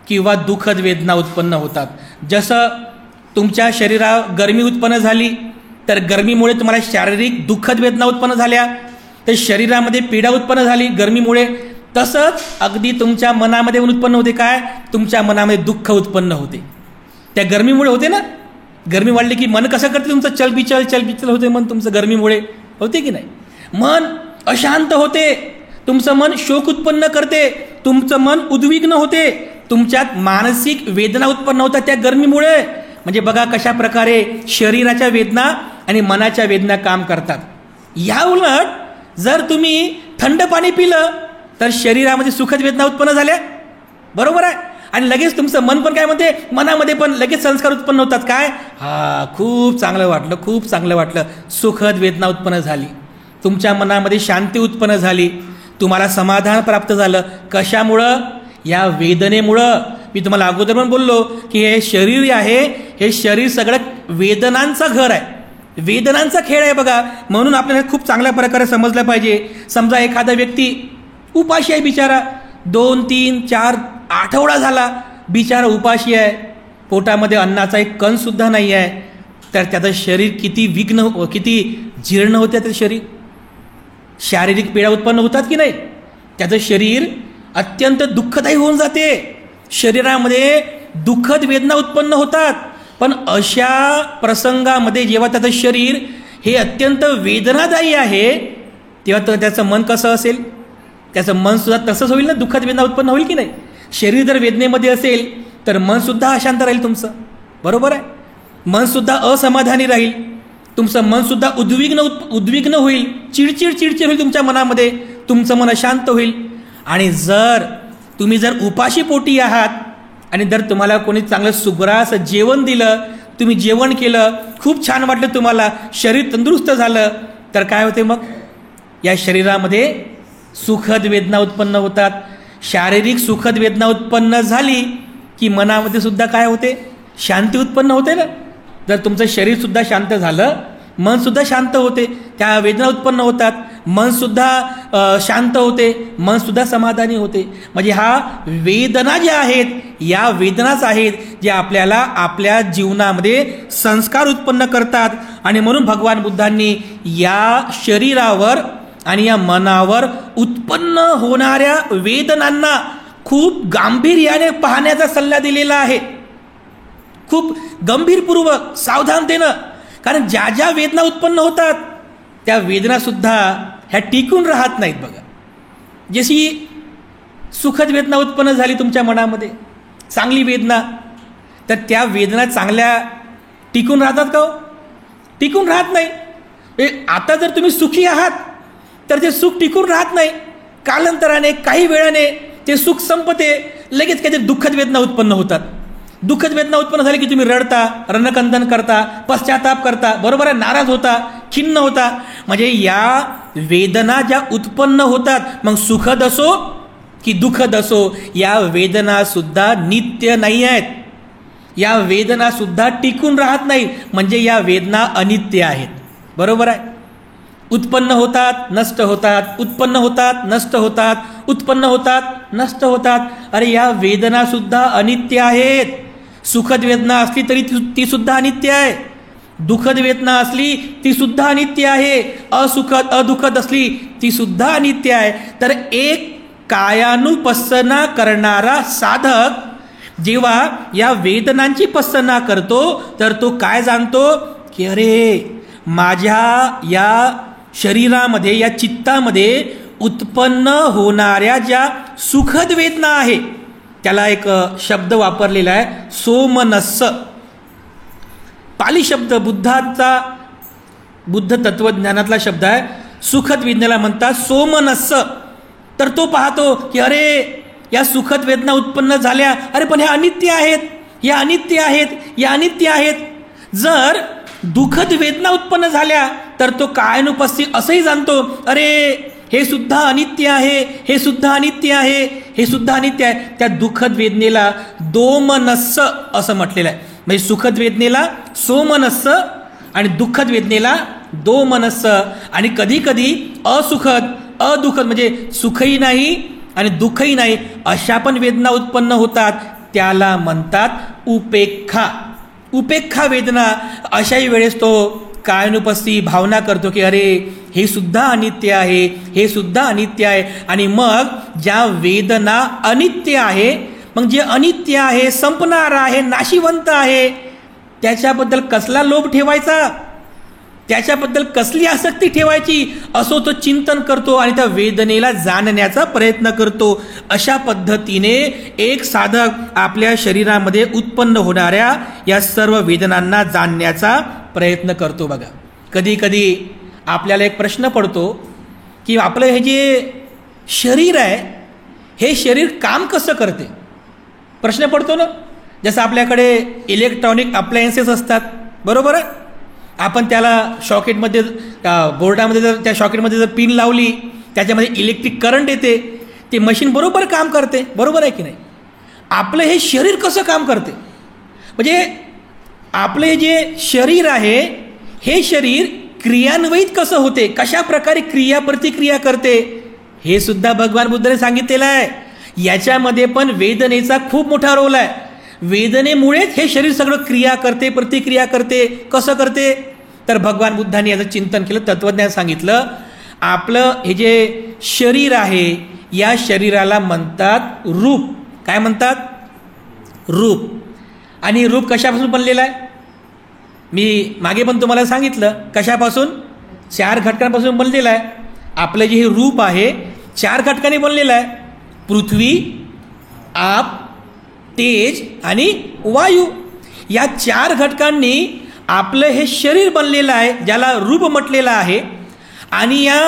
किंवा दुःखद वेदना उत्पन्न होतात. जसं तुमच्या शरीरावर गरमी उत्पन्न झाली तर गरमीमुळे तुम्हाला शारीरिक दुःखद वेदना उत्पन्न झाल्या, तर शरीरामध्ये पीडा उत्पन्न झाली गरमीमुळे. तसंच अगदी तुमच्या मनामध्ये उत्पन्न होते काय? तुमच्या मनामध्ये दुःख उत्पन्न होते, त्या गरमीमुळे होते ना. गरमी वाढली की मन कसं करते तुमचं? चलबिचल होते मन तुमचं, गरमीमुळे होते की नाही? मन अशांत होते, तुमचं मन शोक उत्पन्न करते, तुमचं मन उद्विग्न होते, तुमच्यात मानसिक वेदना उत्पन्न होतात त्या गरमीमुळे. म्हणजे बघा कशा प्रकारे शरीराच्या वेदना आणि मनाच्या वेदना काम करतात. या उलट जर तुम्ही थंड पाणी पिलं तर शरीरामध्ये सुखद वेदना उत्पन्न झाल्या, बरोबर आहे, आणि लगेच तुमचं मन पण काय म्हणते, मनामध्ये पण लगेच संस्कार उत्पन्न होतात. काय? हा, खूप चांगलं वाटलं, खूप चांगलं वाटलं, सुखद वेदना उत्पन्न झाली, तुमच्या मनामध्ये शांती उत्पन्न झाली, तुम्हाला समाधान प्राप्त झालं. कशामुळं? या वेदनेमुळं. मी तुम्हाला अगोदर पण बोललो की हे शरीर आहे, हे शरीर सगळं वेदनांचं घर आहे, वेदनांचा खेळ आहे. बघा, म्हणून आपल्याला खूप चांगल्या प्रकारे समजलं पाहिजे. समजा एखादा व्यक्ती उपाशी आहे, बिचारा 2, 3, 4 आठवडा झाला बिचारा उपाशी आहे, पोटामध्ये अन्नाचा एक कण सुद्धा नाही आहे, तर त्याचं शरीर किती किती जीर्ण होते, त्याचं शरीर, शारीरिक पीडा उत्पन्न होतात की नाही? त्याचं शरीर अत्यंत दुःखदायी होऊन जाते, शरीरामध्ये दुःखद वेदना उत्पन्न होतात. पण अशा प्रसंगामध्ये जेव्हा त्याचं शरीर हे अत्यंत वेदनादायी आहे तेव्हा तर त्याचं मन कसं असेल? त्याचं मन सुद्धा तसंच होईल ना, दुःखद वेदना उत्पन्न होईल की नाही? शरीर जर वेदनेमध्ये असेल तर मन सुद्धा अशांत राहील तुमचं, बरोबर आहे? मन सुद्धा असमाधानी राहील, तुमचं मन सुद्धा उद्विग्न होईल, चिडचिड होईल तुमच्या मनामध्ये, तुमचं मन अशांत होईल. आणि जर तुम्ही उपाशी पोटी आहात आणि जर तुम्हाला कोणी चांगलं सुग्रास जेवण दिलं, तुम्ही जेवण केलं, खूप छान वाटलं तुम्हाला, शरीर तंदुरुस्त झालं, तर काय होते मग? या शरीरामध्ये सुखद वेदना उत्पन्न होतात. शारीरिक सुखद वेदना उत्पन्न झाली की मनामध्ये सुद्धा काय होते? शांती उत्पन्न होते ना. जर तुमचं शरीर सुद्धा शांत झालं, मन सुद्धा शांत होते, त्या वेदना उत्पन्न होतात, मन सुद्धा शांत होते, मन सुद्धा समाधानी होते. म्हणजे हा वेदना ज्या आहेत या वेदनाच आहेत ज्या आपल्याला आपल्या जीवनामध्ये संस्कार उत्पन्न करतात. आणि म्हणून भगवान बुद्धांनी या शरीरावर आणि या मनावर उत्पन्न होणाऱ्या वेदनांना खूप गांभीर्याने पाहण्याचा सल्ला दिलेला आहे, खूप गंभीरपूर्वक, सावधानतेनं. कारण ज्या ज्या वेदना उत्पन्न होतात त्या वेदनासुद्धा ह्या टिकून राहत नाहीत बघा. जशी सुखद वेदना उत्पन्न झाली तुमच्या मनामध्ये, चांगली वेदना, तर त्या वेदना चांगल्या टिकून राहतात का हो? टिकून राहत नाही. आता जर तुम्ही सुखी आहात तर ते सुख टिकून राहत नाही. कालांतराने काही वेळाने ते सुख संपते, लगेच काहीतरी दुःखद वेदना उत्पन्न होतात. दुःखद वेदना उत्पन्न झाली की तुम्ही रडता, रणकंदन करता, पश्चाताप करता, बरोबर आहे, नाराज होता, खिन्न होता. म्हणजे या वेदना ज्या उत्पन्न होतात, मग सुखद असो की दुःखद असो, या वेदना सुद्धा नित्य नाही आहेत. या वेदना सुद्धा टिकून राहत नाही, म्हणजे या वेदना अनित्य आहेत. बरोबर आहे. उत्पन्न होतात, नष्ट होतात, उत्पन्न होतात, नष्ट होतात, उत्पन्न होतात, नष्ट होतात. अरे या वेदना सुद्धा अनित्य आहेत. सुखद वेदना असली तरी ती सुद्धा अनित्य आहे. दुःखद वेदना असली ती सुद्धा अनित्य आहे. अदुःखद असली ती सुद्धा अनित्य आहे. तर एक कायानुपස්සना करणारा साधक जेव्हा या वेदनांची पස්සना करतो, तर तो काय जाणतो की अरे माझ्या या शरीरामध्ये, या चित्तामध्ये उत्पन्न होणाऱ्या ज्या सुखद वेदना आहे, त्याला एक शब्द वापरलेला आहे, सोमनस्स. पाली शब्द, बुद्ध तत्वज्ञानातला शब्द आहे. सुखद वेदनेला म्हणतात सोमनस्स. तर तो पाहतो की अरे या सुखद वेदना उत्पन्न झाल्या, अरे पण ह्या अनित्य आहेत, या अनित्य आहेत, या अनित्य आहेत. जर दुःखद वेदना उत्पन्न झाल्या तर तो कायानुपस्थित असंही जाणतो, अरे हे सुद्धा अनित्य आहे, हे सुद्धा अनित्य आहे, हे सुद्धा अनित्य आहे. त्या दुःखद वेदनेला दोमनस्स असं म्हटलेलं आहे. म्हणजे सुखद वेदनेला सोमनस्स आणि दुःखद वेदनेला दोमनस्स. आणि कधी कधी अदुःखद म्हणजे सुखही नाही आणि दुःखही नाही, अशा पण वेदना उत्पन्न होतात. त्याला म्हणतात उपेक्षा. उपेक्षा वेदना. अशाही वेळेस तो कायानुपस्थित भावना करतो की अरे हे सुद्धा अनित्य आहे, हे सुद्धा अनित्य आहे. आणि मग ज्या वेदना अनित्य आहे, मग जे अनित्य आहे, संपणार आहे, नाशिवंत आहे, त्याच्याबद्दल कसला लोभ ठेवायचा, त्याच्याबद्दल कसली आसक्ती ठेवायची, असो तो चिंतन करतो आणि त्या वेदनेला जाणण्याचा प्रयत्न करतो. अशा पद्धतीने एक साधक आपल्या शरीरामध्ये उत्पन्न होणाऱ्या या सर्व वेदनांना जाणण्याचा प्रयत्न करतो. बघा, कधी कधी आपल्याला एक प्रश्न पडतो की आपलं हे जे शरीर आहे, हे शरीर काम कसं करते. प्रश्न पडतो ना. जसं आपल्याकडे इलेक्ट्रॉनिक अप्लायन्सेस असतात, बरोबर आहे. आपण त्याला शॉकेटमध्ये, बोर्डामध्ये जर त्या शॉकेटमध्ये जर पिन लावली, त्याच्यामध्ये इलेक्ट्रिक करंट येते, ते मशीन बरोबर काम करते, बरोबर आहे की नाही. आपलं हे शरीर कसं काम करते, म्हणजे आपले जे शरीर आहे, हे शरीर क्रियान्वित कसं होते, कशा प्रकारे क्रिया प्रतिक्रिया करते, हे सुद्धा भगवान बुद्धाने सांगितलेलं आहे. याच्यामध्ये पण वेदनेचा खूप मोठा रोल आहे. वेदनेमुळेच हे शरीर सगळं क्रिया करते, प्रतिक्रिया करते. कसं करते, तर भगवान बुद्धांनी याचं चिंतन केलं, तत्वज्ञान सांगितलं. आपलं हे जे शरीर आहे, या शरीराला म्हणतात रूप. काय म्हणतात, रूप. आणि रूप कशापासून बनलेलं आहे, मी मागे पण तुम्हाला सांगितलं, कशापासून, 4 घटकांपासून बनलेलं आहे. आपलं जे हे रूप आहे 4 घटकांनी बनलेलं आहे. पृथ्वी, आप, तेज आणि वायू. या 4 घटकांनी आपलं हे शरीर बनलेलं आहे, ज्याला रूप म्हटलेलं आहे. आणि या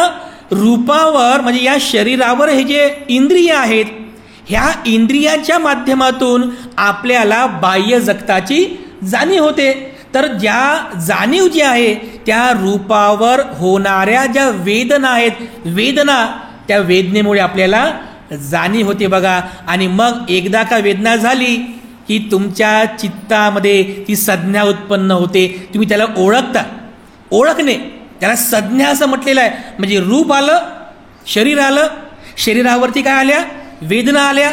रूपावर, म्हणजे या शरीरावर हे जे इंद्रिय आहेत, ह्या इंद्रियांच्या माध्यमातून आपल्याला बाह्य जगताची जाणीव होते. तर ज्या जाणीव जी आहे, त्या रूपावर होणाऱ्या ज्या वेदना आहेत, वेदना, त्या वेदनेमुळे आपल्याला जाणीव होते. बघा, आणि मग एकदा का वेदना झाली की तुमच्या चित्तामध्ये ती संज्ञा उत्पन्न होते. तुम्ही त्याला ओळखता. ओळखणे, त्याला संज्ञा असं म्हटलेलं आहे. म्हणजे रूप आलं, शरीर आलं, शरीरावरती काय आल्या, वेदना आल्या.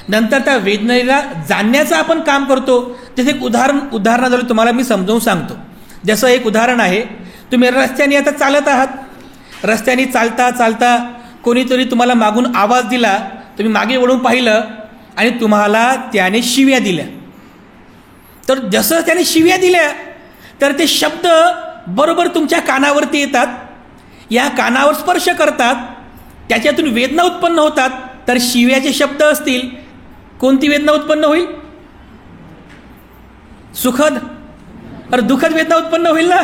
नंतर त्या वेदनेला जाणण्याचं आपण काम करतो. जसं एक उदाहरणाद्वारे तुम्हाला मी समजावून सांगतो. जसं एक उदाहरण आहे, तुम्ही रस्त्याने आता चालत आहात. रस्त्याने चालता चालता कोणीतरी तुम्हाला मागून आवाज दिला. तुम्ही मागे वळून पाहिलं आणि तुम्हाला त्याने शिव्या दिल्या. तर जसं त्याने शिव्या दिल्या, तर ते शब्द बरोबर तुमच्या कानावरती येतात. या कानावर स्पर्श करतात, त्याच्यातून वेदना उत्पन्न होतात. तर शिव्याचे शब्द असतील, कोणती वेदना उत्पन्न होईल? सुखद अरे दुःखद वेदना उत्पन्न होईल ना.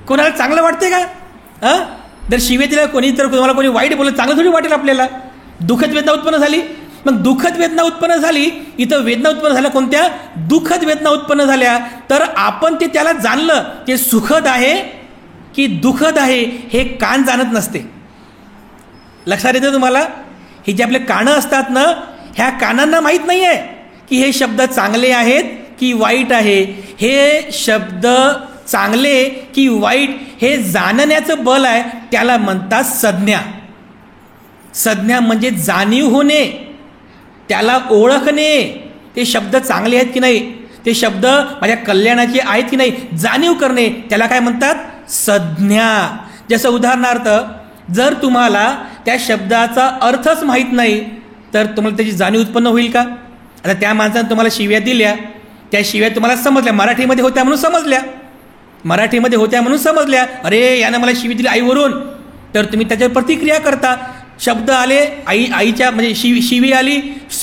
कोणाला चांगलं वाटते का? जर शिवे दिला कोणी, तर तुम्हाला कोणी वाईट बोलत चांगलं थोडी वाटेल आपल्याला. दुःखद वेदना उत्पन्न झाली. मग दुःखद वेदना उत्पन्न झाली, इथं वेदना उत्पन्न झाल्या कोणत्या? दुःखद वेदना उत्पन्न झाल्या. तर आपण ते त्याला जाणलं ते सुखद आहे की दुःखद आहे हे कान जाणत नसते. लक्षात येतं तुम्हाला? हे जे आपले कानं असतात ना, ह्या कानांना माहीत नाही आहे की हे शब्द चांगले आहेत की वाईट आहे. हे शब्द चांगले की वाईट हे जाणण्याचं बल आहे, त्याला म्हणतात संज्ञा. संज्ञा म्हणजे जाणीव होणे, त्याला ओळखणे. ते शब्द चांगले आहेत की नाही, ते शब्द माझ्या कल्याणाचे आहेत की नाही, जाणीव करणे, त्याला काय म्हणतात? संज्ञा. जसं उदाहरणार्थ, जर तुम्हाला त्या शब्दाचा अर्थच माहीत नाही तर तुम्हाला त्याची जाणीव उत्पन्न होईल का? आता त्या माणसाने तुम्हाला शिव्या दिल्या, त्या शिव्या तुम्हाला समजल्या, मराठीमध्ये होत्या म्हणून समजल्या, मराठीमध्ये होत्या म्हणून समजल्या. अरे यानं मला शिवी दिली आईवरून, तर तुम्ही त्याच्यावर प्रतिक्रिया करता. शब्द आले आईच्या म्हणजे शिवी आली,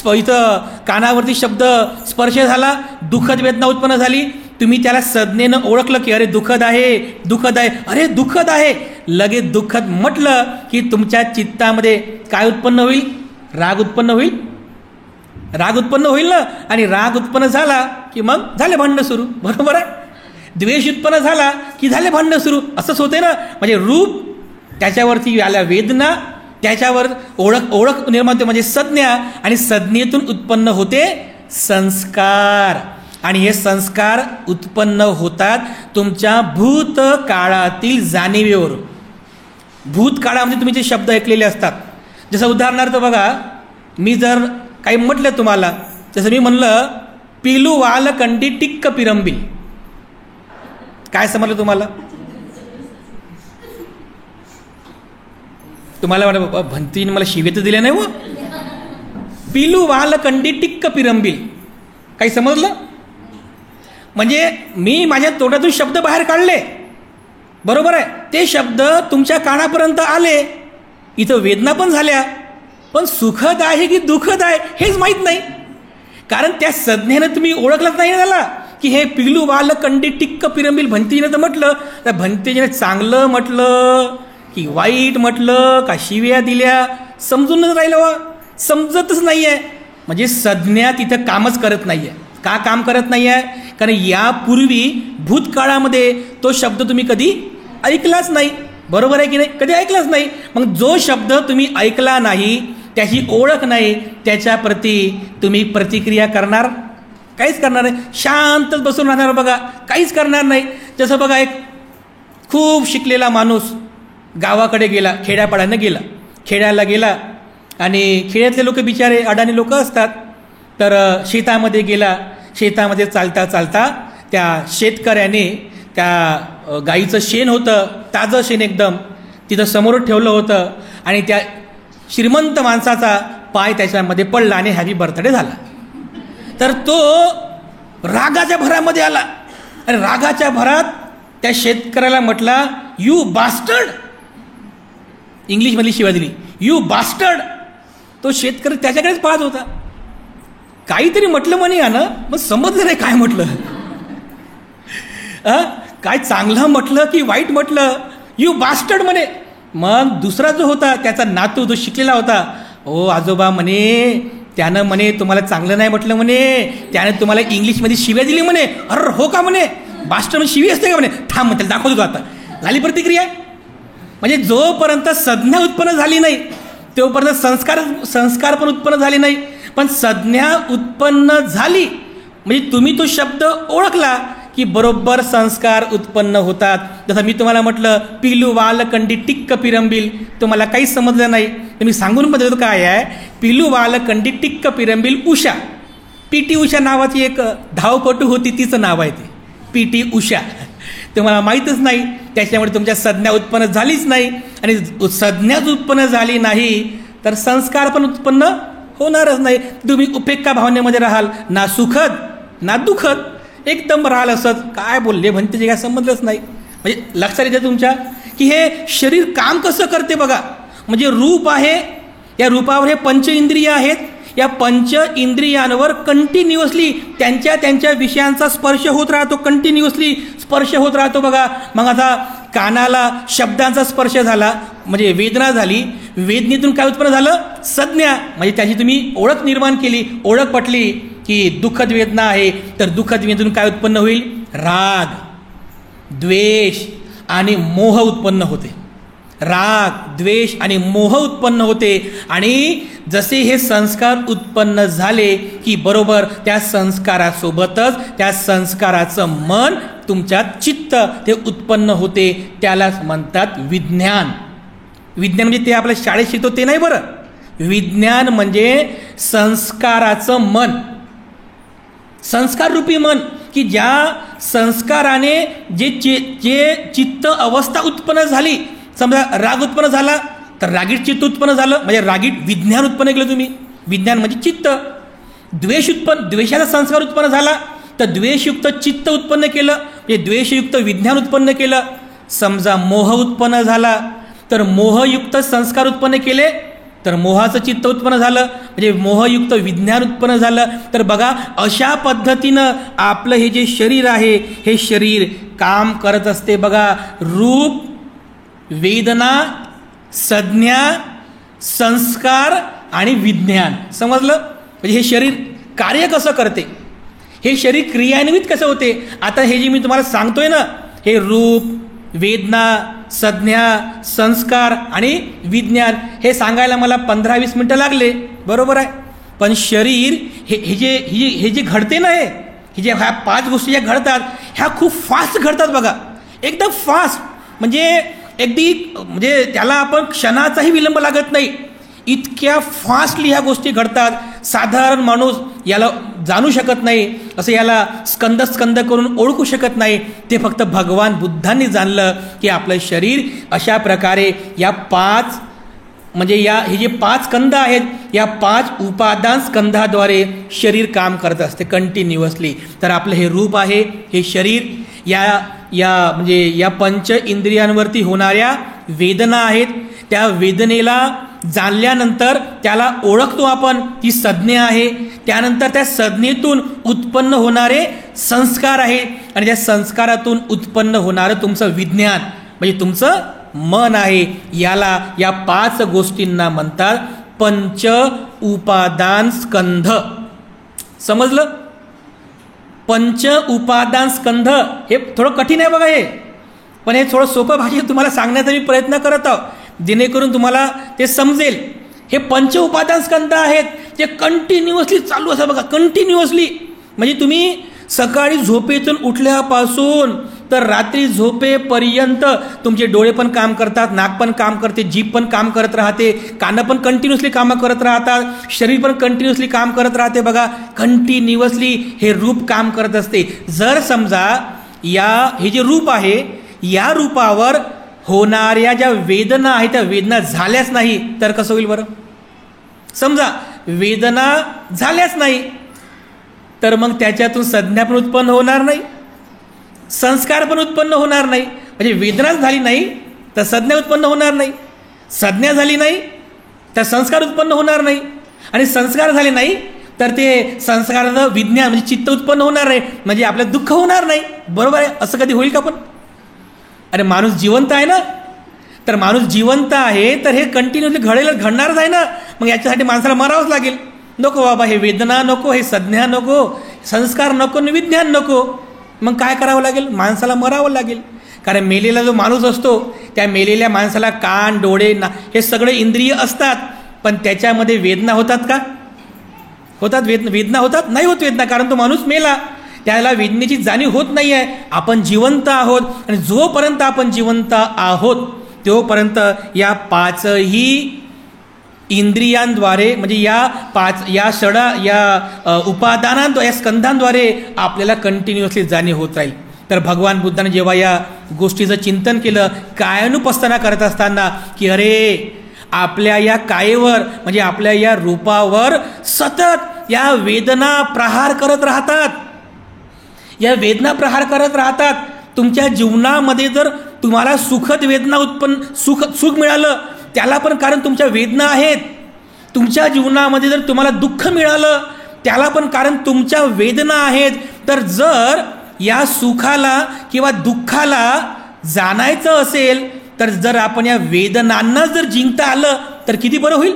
इथं कानावरती शब्द स्पर्श झाला, दुःखद वेदना उत्पन्न झाली. तुम्ही त्याला संज्ञेनं ओळखलं की अरे दुःखद आहे, दुःखद आहे, अरे दुःखद आहे. लगेच दुःखद म्हटलं की तुमच्या चित्तामध्ये काय उत्पन्न होईल? राग उत्पन्न होईल. राग उत्पन्न होईल ना. आणि राग उत्पन्न झाला की मग झाले भांडणं सुरू. बरोबर आहे? द्वेष उत्पन्न झाला की झाले भांडणं सुरू. असंच होते ना. म्हणजे रूप, त्याच्यावरती आल्या वेदना, त्याच्यावर ओळख निर्माण होते म्हणजे संज्ञा, आणि संज्ञेतून उत्पन्न होते संस्कार. आणि हे संस्कार उत्पन्न होतात तुमच्या भूतकाळातील जाणीवेवरून. भूतकाळामध्ये तुम्ही जे शब्द ऐकलेले असतात, जसं उदाहरणार्थ बघा, मी जर काही म्हटलं तुम्हाला, जसं मी म्हणलं पिलू वाल कंडी टिक्क पिरंबी, काय समजलं तुम्हाला? तुम्हाला वाटतं भंतीने मला शिवे तर दिल्या नाही हो. पिलू वाल कंडी टिक्क पिरंबिल, काही समजलं? म्हणजे मी माझ्या तोंडातून शब्द बाहेर काढले, बरोबर आहे, ते शब्द तुमच्या कानापर्यंत आले, इथं वेदना पण झाल्या, पण सुखद आहे की दुःखद आहे हेच माहीत नाही. कारण त्या संज्ञेनं तुम्ही ओळखलंच नाही त्याला की हे पिलू वाल कंडी टिक्क पिरंबिल. भंतीने तर म्हटलं, त्या भंतीने चांगलं म्हटलं की वाईट म्हटलं का शिव्या दिल्या समजूनच राहिलं, समजतच नाही आहे. म्हणजे संज्ञा तिथं कामच करत नाही आहे. का काम करत नाही आहे? कारण यापूर्वी भूतकाळामध्ये तो शब्द तुम्ही कधी ऐकलाच नाही. बरोबर आहे की नाही? कधी ऐकलाच नाही. मग जो शब्द तुम्ही ऐकला नाही, त्याची ओळख नाही, त्याच्याप्रती तुम्ही प्रतिक्रिया करणार? काहीच करणार नाही. शांतच बसून राहणार बघा, काहीच करणार नाही. जसं बघा, एक खूप शिकलेला माणूस गावाकडे गेला, खेड्यापाड्यानं गेला, खेड्याला गेला, आणि खेड्यातले लोक बिचारे अडाणी लोक असतात. तर शेतामध्ये गेला. शेतामध्ये चालता चालता त्या शेतकऱ्याने त्या गाईचं शेण होतं, ताजं शेण एकदम, तिथं समोर ठेवलं होतं, आणि त्या श्रीमंत माणसाचा पाय त्याच्यामध्ये पडला आणि हॅपी बर्थडे झाला. तर तो रागाच्या भरामध्ये आला, आणि रागाच्या भरात त्या शेतकऱ्याला म्हटला, यू बास्टर्ड. इंग्लिशमधली शिवाय दिली, यू बास्टर्ड. तो शेतकरी त्याच्याकडेच पाहत होता. काहीतरी म्हटलं म्हणे यानं, मग समजलं नाही काय म्हटलं. काय चांगलं म्हटलं की वाईट म्हटलं? यू बास्टर्ड म्हणे. मग दुसरा जो होता त्याचा नातू, जो शिकलेला होता, ओ आजोबा म्हणे, त्यानं म्हणे तुम्हाला चांगलं नाही म्हटलं म्हणे, त्यानं तुम्हाला इंग्लिशमध्ये शिव्या दिली म्हणे. अरे हो का म्हणे, बास्टर्ड म्हणजे शिवी असते का म्हणे? थांब म्हणे, दाखवतो आता. झाली प्रतिक्रिया. म्हणजे जोपर्यंत संज्ञा उत्पन्न झाली नाही तोपर्यंत संस्कार पण उत्पन्न झाले नाही. पण संज्ञा उत्पन्न झाली म्हणजे तुम्ही तो शब्द ओळखला की बरोबर संस्कार उत्पन्न होतात. जसं मी तुम्हाला म्हटलं पिलू वाल कंडी टिक्क पिरंबिल, तुम्हाला काहीच समजलं नाही तर मी सांगून बघतो काय आहे. पिलू वाल कंडी टिक्क पिरंबिल उषा, PT उषा नावाची एक धावपटू होती, तिचं नाव आहे ते PT उषा. तुम्हाला माहीतच नाही, त्याच्यामुळे तुमच्या संज्ञा उत्पन्न झालीच नाही, आणि संज्ञाच उत्पन्न झाली नाही तर संस्कार पण उत्पन्न होणारच नाही. तुम्ही उपेक्षा भावनेमध्ये राहाल, ना सुखद ना दुःखद, एकदम राहाल असत. काय बोलले म्हणते जे काय समजलंच नाही. म्हणजे लक्षात येते तुमच्या की हे शरीर काम कसं करते बघा. म्हणजे रूप आहे, या रूपावर हे पंच इंद्रिय आहेत, या पंच इंद्रियांवर कंटिन्युअसली त्यांच्या विषयांचा स्पर्श होत राहतो, कंटिन्युअसली स्पर्श होत राहतो बघा. मग आता कानाला शब्दांचा स्पर्श झाला म्हणजे वेदना झाली, वेदनेतून काय उत्पन्न झालं, संज्ञा, म्हणजे त्याची तुम्ही ओळख निर्माण केली, ओळख पटली की दुःखद वेदना आहे, तर दुःखद वेदनेतून काय उत्पन्न होईल, राग, द्वेष आणि मोह उत्पन्न होते. राग, द्वेष आणि मोह उत्पन्न होते. आणि जसे हे संस्कार उत्पन्न झाले की बरोबर त्या संस्कारासोबतच त्या संस्काराचं मन, तुमच्यात चित्त ते उत्पन्न होते. त्यालाच म्हणतात विज्ञान. विज्ञान म्हणजे ते आपल्या शाळेत शिकतो ते नाही बरं. विज्ञान म्हणजे संस्काराचं मन, संस्काररूपी मन, की ज्या संस्काराने जे चित्त अवस्था उत्पन्न झाली. समजा राग उत्पन्न झाला तर रागीट चित्त उत्पन्न झालं, म्हणजे रागीट विज्ञान उत्पन्न केलं तुम्ही, विज्ञान म्हणजे चित्त. द्वेषाचा संस्कार उत्पन्न झाला तर द्वेषयुक्त चित्त उत्पन्न केलं, म्हणजे द्वेषयुक्त विज्ञान उत्पन्न केलं. समजा मोह उत्पन्न झाला तर मोहयुक्त संस्कार उत्पन्न केले तर मोहाचं चित्त उत्पन्न झालं, म्हणजे मोहयुक्त विज्ञान उत्पन्न झालं. तर बघा अशा पद्धतीनं आपलं हे जे शरीर आहे हे शरीर काम करत असते बघा. रूप, वेदना, संज्ञा, संस्कार आणि विज्ञान. समजलं? म्हणजे हे शरीर कार्य कसं करते, हे शरीर क्रियान्वित कसं होते. आता हे जे मी तुम्हाला सांगतोय ना, हे रूप, वेदना, संज्ञा, संस्कार आणि विज्ञान हे सांगायला मला 15-20 मिनटं लागले, बरोबर आहे. पण शरीर हे जे घडते ना, हे जे ह्या 5 गोष्टी ज्या घडतात ह्या खूप फास्ट घडतात बघा, एकदम फास्ट. म्हणजे त्याला आपण क्षणाचाही विलंब लागत नाही, इतक्या फास्टली ह्या गोष्टी घडतात. साधारण माणूस याला जाणू शकत नाही, असं याला स्कंद करून ओळखू शकत नाही. ते फक्त भगवान बुद्धांनी जाणलं की आपलं शरीर अशा प्रकारे या 5 म्हणजे हे जे 5 स्कंद आहेत या 5 उपादान स्कंदाद्वारे शरीर काम करत असते कंटिन्युअसली. तर आपलं हे रूप आहे, हे शरीर, म्हणजे या पंच इंद्रियांवरती होणाऱ्या वेदना आहेत, त्या वेदनेला जाणल्यानंतर त्याला ओळखतो आपण, ती संज्ञा आहे. त्यानंतर त्या संज्ञेतून उत्पन्न होणारे संस्कार आहेत आणि त्या संस्कारातून उत्पन्न होणारं तुमचं विज्ञान म्हणजे तुमचं मन आहे. या 5 गोष्टींना म्हणतात पंच उपादान स्कंध. समजलं? पंच उपादान स्कंध हे थोडं कठीण आहे बघा हे, पण हे थोडं सोपं भाषेत तुम्हाला सांगण्याचा मी प्रयत्न करत आहोत जेणेकरून तुम्हाला ते समजेल. हे पंच उपादान स्कंध आहेत जे कंटिन्युअसली चालू असतात बघा, कंटिन्युअसली. म्हणजे तुम्ही सकाळी झोपेतून उठल्यापासून तर रात्री झोपेपर्यंत तुमचे डोळे पण काम करतात, नाक पण काम करते, जीभ पण काम करत राहते, कानं पण कंटिन्युअसली कामं करत राहतात, शरीर पण कंटिन्युअसली काम करत राहते बघा. कंटिन्युअसली हे रूप काम करत असते. जर समजा हे जे रूप आहे या रूपावर होणाऱ्या ज्या वेदना आहेत त्या वेदना झाल्याच नाही तर कसं होईल बरं? समजा वेदना झाल्याच नाही तर मग त्याच्यातून संज्ञा पण उत्पन्न होणार नाही, संस्कार पण उत्पन्न होणार नाही. म्हणजे वेदनाच झाली नाही तर संज्ञा उत्पन्न होणार नाही, संज्ञा झाली नाही तर संस्कार उत्पन्न होणार नाही, आणि संस्कार झाले नाही तर ते संस्काराचं विज्ञान म्हणजे चित्त उत्पन्न होणार नाही, म्हणजे आपलं दुःख होणार नाही. बरोबर आहे? असं कधी होईल का? पण अरे माणूस जिवंत आहे ना, तर माणूस जिवंत आहे तर हे कंटिन्युअसली घडणारच आहे ना. मग याच्यासाठी माणसाला मरावंच लागेल. नको बाबा, हे वेदना नको, हे संज्ञा नको, संस्कार नको, विज्ञान नको. मग काय करावं लागेल? माणसाला मरावं लागेल. कारण मेलेला जो माणूस असतो त्या मेलेल्या माणसाला कान, डोळे, हे सगळे इंद्रिय असतात, पण त्याच्यामध्ये वेदना होतात का? होतात वेदना होतात? नाही होत वेदना, कारण तो माणूस मेला, त्याला वेदनेची जाणीव होत नाही आहे. आपण जिवंत आहोत आणि जोपर्यंत आपण जिवंत आहोत तोपर्यंत या 5ही इंद्रियांद्वारे म्हणजे या उपादानांद्वारे, या स्कंधांद्वारे आपल्याला कंटिन्युअसली जाणीव होत राहील. तर भगवान बुद्धाने जेव्हा या गोष्टीचं चिंतन केलं कायानुपस्थाना करत असताना की अरे आपल्या या कायेवर म्हणजे आपल्या या रूपावर सतत या वेदना प्रहार करत राहतात, या वेदना प्रहार करत राहतात. तुमच्या जीवनामध्ये जर तुम्हाला सुखद वेदना उत्पन्न सुख मिळालं, त्याला पण कारण तुमच्या वेदना आहेत. तुमच्या जीवनामध्ये जर तुम्हाला दुःख मिळालं, त्याला पण कारण तुमच्या वेदना आहेत. तर जर या सुखाला किंवा दुःखाला जाणायचं असेल, तर जर आपण या वेदनांना जर जिंकता आलं तर किती बरं होईल.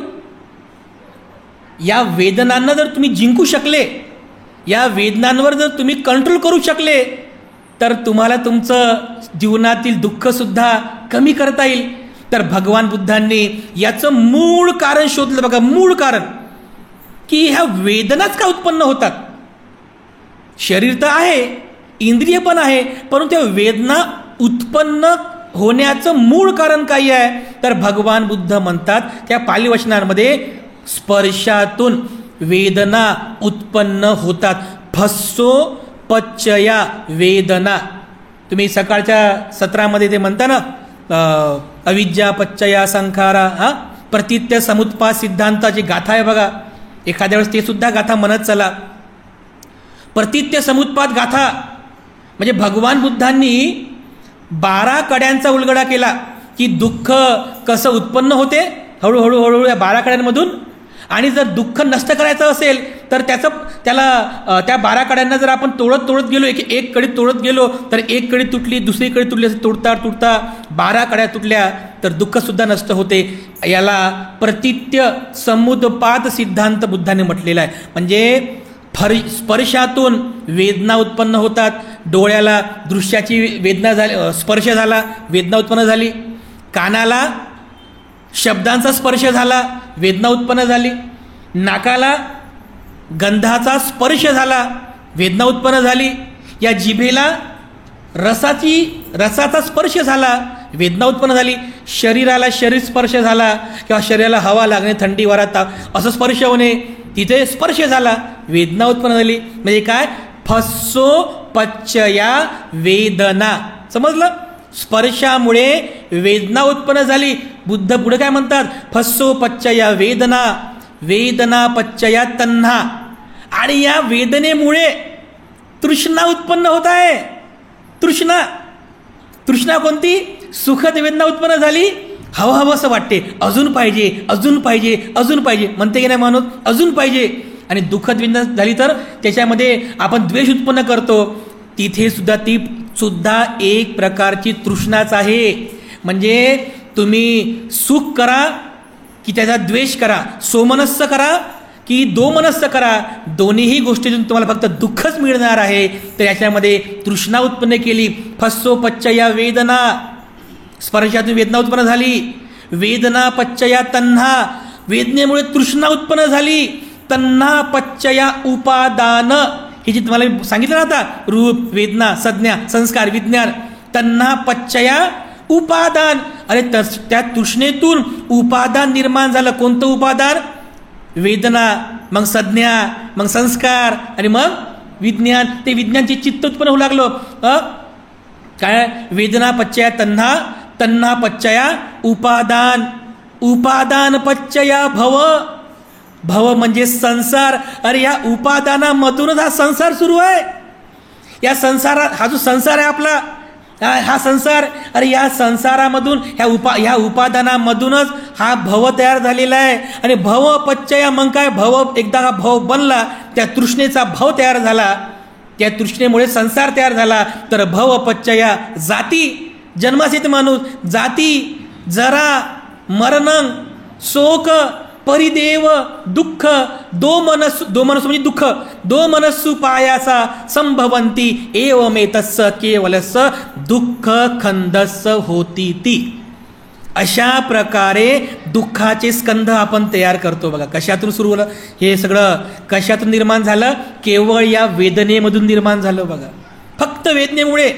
या वेदनांना जर तुम्ही जिंकू शकले, या वेदनांवर जर तुम्ही कंट्रोल करू शकले, तर तुम्हाला तुमचं जीवनातील दुःखसुद्धा कमी करता येईल. तर भगवान बुद्धांनी याचं मूळ कारण शोधलं बघा. मूळ कारण की ह्या वेदनाच का उत्पन्न होतात. शरीर तर आहे, इंद्रिय पण आहे, परंतु त्या वेदना उत्पन्न होण्याचं मूळ कारण काय आहे. तर भगवान बुद्ध म्हणतात त्या पाली वचनांमध्ये, स्पर्शातून वेदना उत्पन्न होतात. फस्सोपच्चया वेदना. तुम्ही सकाळच्या सत्रामध्ये ते म्हणता ना, अविद्या पच्चया संखारा, प्रतीत्य समुत्पाद सिद्धांताची गाथा आहे बघा. एखाद्या वेळेस ते सुद्धा गाथा म्हणत चला. प्रतीत्य समुत्पाद गाथा म्हणजे भगवान बुद्धांनी 12 कड्यांचा उलगडा केला की दुःख कसं उत्पन्न होते हळूहळू हळूहळू या 12 कड्यांमधून. आणि जर दुःख नष्ट करायचं असेल तर त्याला त्या 12 कड्यांना जर आपण तोडत गेलो, एक कडी तोडत गेलो तर एक कडी तुटली, दुसरी कडी तुटली, असं तोडता 12 कड्या तुटल्या तर दुःखसुद्धा नष्ट होते. याला प्रतीत्य समुत्पाद सिद्धांत बुद्धाने म्हटलेला आहे. म्हणजे स्पर्शातून वेदना उत्पन्न होतात. डोळ्याला दृश्याची वेदना झाली, स्पर्श झाला, वेदना उत्पन्न झाली. कानाला शब्दांचा स्पर्श झाला, वेदना उत्पन्न झाली. नाकाला गंधाचा स्पर्श झाला, वेदना उत्पन्न झाली. या जिभेला रसाचा स्पर्श झाला, वेदना उत्पन्न झाली. शरीराला शरीर स्पर्श झाला किंवा शरीराला हवा लागणे, थंडी वारा ताप असं स्पर्श होणे, तिथे स्पर्श झाला, वेदना उत्पन्न झाली. म्हणजे काय, फस्सोपच्चया वेदना. समजलं. स्पर्शामुळे वेदना उत्पन्न झाली. बुद्ध पुढे काय म्हणतात, फस्सोपच्चया वेदना, वेदना पच्चया तन्हा. आणि या वेदनेमुळे तृष्णा उत्पन्न होत आहे. तृष्णा कोणती, सुखद वेदना उत्पन्न झाली, हवं असं वाटते, अजून पाहिजे, अजून पाहिजे, अजून पाहिजे म्हणते की नाही माणूस, अजून पाहिजे. आणि दुःखद वेदना झाली तर त्याच्यामध्ये आपण द्वेष उत्पन्न करतो. तिथे सुद्धा ती सुद्धा एक प्रकारची तृष्णाच आहे. म्हणजे तुम्ही सुख करा की त्याचा द्वेष करा, सोमनस्स करा की दोमनस्स करा, दोन्हीही गोष्टीतून तुम्हाला फक्त दुःखच मिळणार आहे. तर याच्यामध्ये तृष्णा उत्पन्न केली. फस्सोपच्चया वेदना, स्पर्शातून वेदना उत्पन्न झाली. वेदना पच्चया तन्हा, वेदनेमुळे तृष्णा उत्पन्न झाली. तन्हा पच्चया उपादान, हे जे तुम्हाला सांगितलं ना आता, रूप, वेदना, संज्ञा, संस्कार, विज्ञान. तन्हा पच्चया उपादान. अरे त्या तृष्णेतून उपादान निर्माण झालं. कोणतं उपादान, वेदना, मग संज्ञा, मग संस्कार आणि मग विज्ञान. ते विज्ञानचे चित्त उत्पन्न होऊ लागलं. काय, वेदना पच्चया तन्हा, तन्हा पच्चया उपादान, उपादान पच्चया भव, भव म्हणजे संसार. अरे या उपादानामधूनच हा संसार सुरू आहे. या संसारात, हा जो संसार आहे आपला, हा संसार, अरे या संसारामधून ह्या उपादानामधूनच हा भव तयार झालेला आहे. आणि भव पच्चया मग काय, भव एकदा हा भव बनला, त्या तृष्णेचा भव तयार झाला, त्या तृष्णेमुळे संसार तयार झाला. तर भव पच्चया जाती, जन्मासित माणूस, जाती, जरा, मरण, शोक, परिदेव, दुःख, दोमनस्सु म्हणजे दुःख, दोमनस्सु पायासा संभवंती एवमेतस्य केवलस्य दुःख खंदस्य होती ती. अशा प्रकारे दुःखाचे स्कंध आपण तयार करतो बघा. कशातून सुरू झालं हे सगळं, कशातून निर्माण झालं, केवळ या वेदनेमधून निर्माण झालं बघा. फक्त वेदनेमुळे.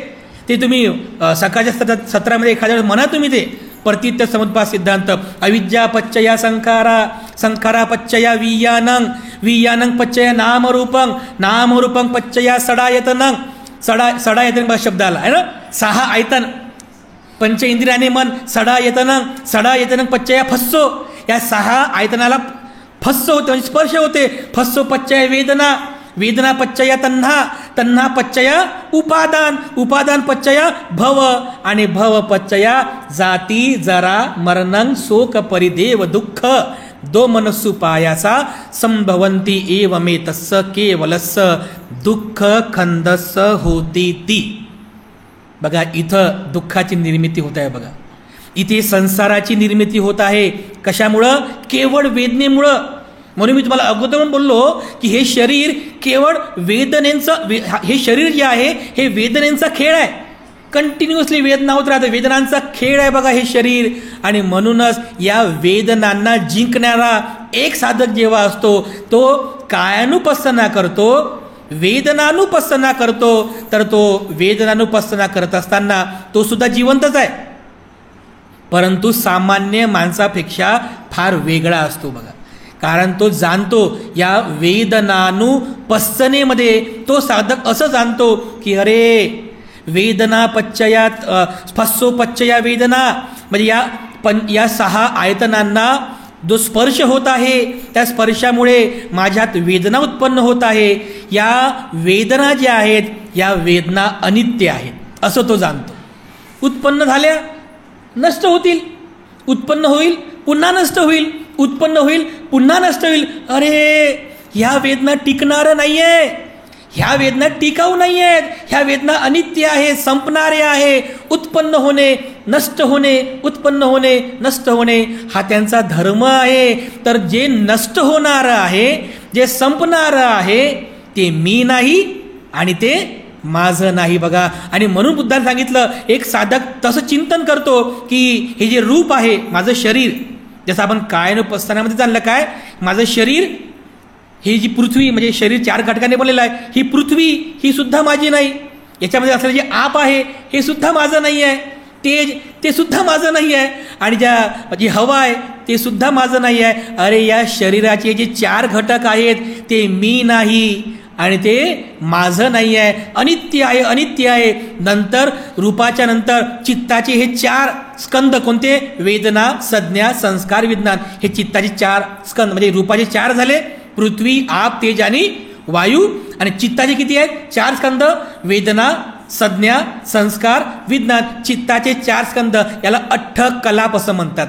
ते तुम्ही सकाळच्या सत्रामध्ये एखाद्या वेळेस म्हणा तुम्ही ते प्रतीत्य समुत्पाद सिद्धांत. अविद्या पच्चया संखारा, संखारा पच्चया वियानं, वियानं पच्चया नामरूपं, नामरूपं पच्चया सडायतनं. सडायतन शब्द आला आहे ना, 6 आयतन, पंच इंद्रियाने मन, सडायतनं, सडायतनं पच्चया फस्सो. या 6 आयतनाला फस्स होते म्हणजे स्पर्श होते. फस्सो पच्चया वेदना, वेदना पच्चया तन्हा, तन्हा पच्चया उपादान, उपादान पच्चया भव, आणि भव पच्चया जाती जरा मरणं शोक परिदेव दुःख दो मनस्सु पायासा संभवंती एवमेतस्य केवलस्य दुःख खंदस्य होती ती. बघा इथं दुःखाची निर्मिती होत आहे. बघा इथे संसाराची निर्मिती होत आहे. कशामुळं? केवळ वेदनेमुळं. म्हणून मी तुम्हाला अगोदर बोललो की हे शरीर केवळ वेदनेचं, हे शरीर जे आहे हे वेदनेचा खेळ आहे. कंटिन्युअसली वेदना होत राहते, वेदनांचा खेळ आहे बघा हे शरीर. आणि म्हणूनच या वेदनांना जिंकणारा एक साधक जेव्हा असतो तो कायानुपස්සना करतो, वेदनानुपස්සना करतो, तर तो वेदनानुपස්සना करत असताना तो सुद्धा जिवंतच आहे, परंतु सामान्य माणसापेक्षा फार वेगळा असतो बघा. कारण तो जाणतो या वेदनानुपස්සनेमध्ये तो साधक असं जाणतो की अरे वेदना पच्चयात स्पस्सोपच्चया वेदना, म्हणजे या 6 आयतनांना जो स्पर्श होत आहे त्या स्पर्शामुळे माझ्यात वेदना उत्पन्न होत आहे. या वेदना ज्या आहेत या वेदना अनित्य आहेत असं तो जाणतो. उत्पन्न झाल्या नष्ट होतील, उत्पन्न होईल पुन्हा नष्ट होईल, उत्पन्न होईल पुन्हा नष्ट होईल. अरे ह्या वेदना टिकणाऱ्या नाहीये, ह्या वेदना टिकाऊ नाही आहेत, ह्या वेदना अनित्य आहे, संपणारे आहे. उत्पन्न होणे नष्ट होणे, उत्पन्न होणे नष्ट होणे हा त्यांचा धर्म आहे. तर जे नष्ट होणारं आहे, जे संपणारं आहे ते मी नाही आणि ते माझं नाही बघा. आणि म्हणून बुद्धाने सांगितलं एक साधक तसं चिंतन करतो की हे जे रूप आहे माझं शरीर, जसं आपण कायानुपස්සनामध्ये जाणलं काय, माझं शरीर ही जी पृथ्वी, म्हणजे शरीर 4 घटकाने बनलेलं आहे, ही पृथ्वी ही सुद्धा माझी नाही. याच्यामध्ये असलेलं जे आप आहे हे सुद्धा माझं नाही आहे, तेज ते सुद्धा माझं नाही आहे, आणि जी हवा आहे ते सुद्धा माझं नाही आहे. अरे या शरीराचे जे 4 घटक आहेत ते मी नाही आणि ते माझं नाही आहे, अनित्य आहे, अनित्य आहे. नंतर रूपाच्या नंतर चित्ताचे हे 4 स्कंद कोणते? वेदना, संज्ञा, संस्कार, विज्ञान. हे चित्ताचे 4 स्कंद, म्हणजे रूपाचे 4 झाले, पृथ्वी, आप, तेज आणि वायू. आणि चित्ताचे किती आहेत? 4 स्कंद, वेदना, संज्ञा, संस्कार, विज्ञान. चित्ताचे 4 स्कंद, याला अठ्ठकलाप असं म्हणतात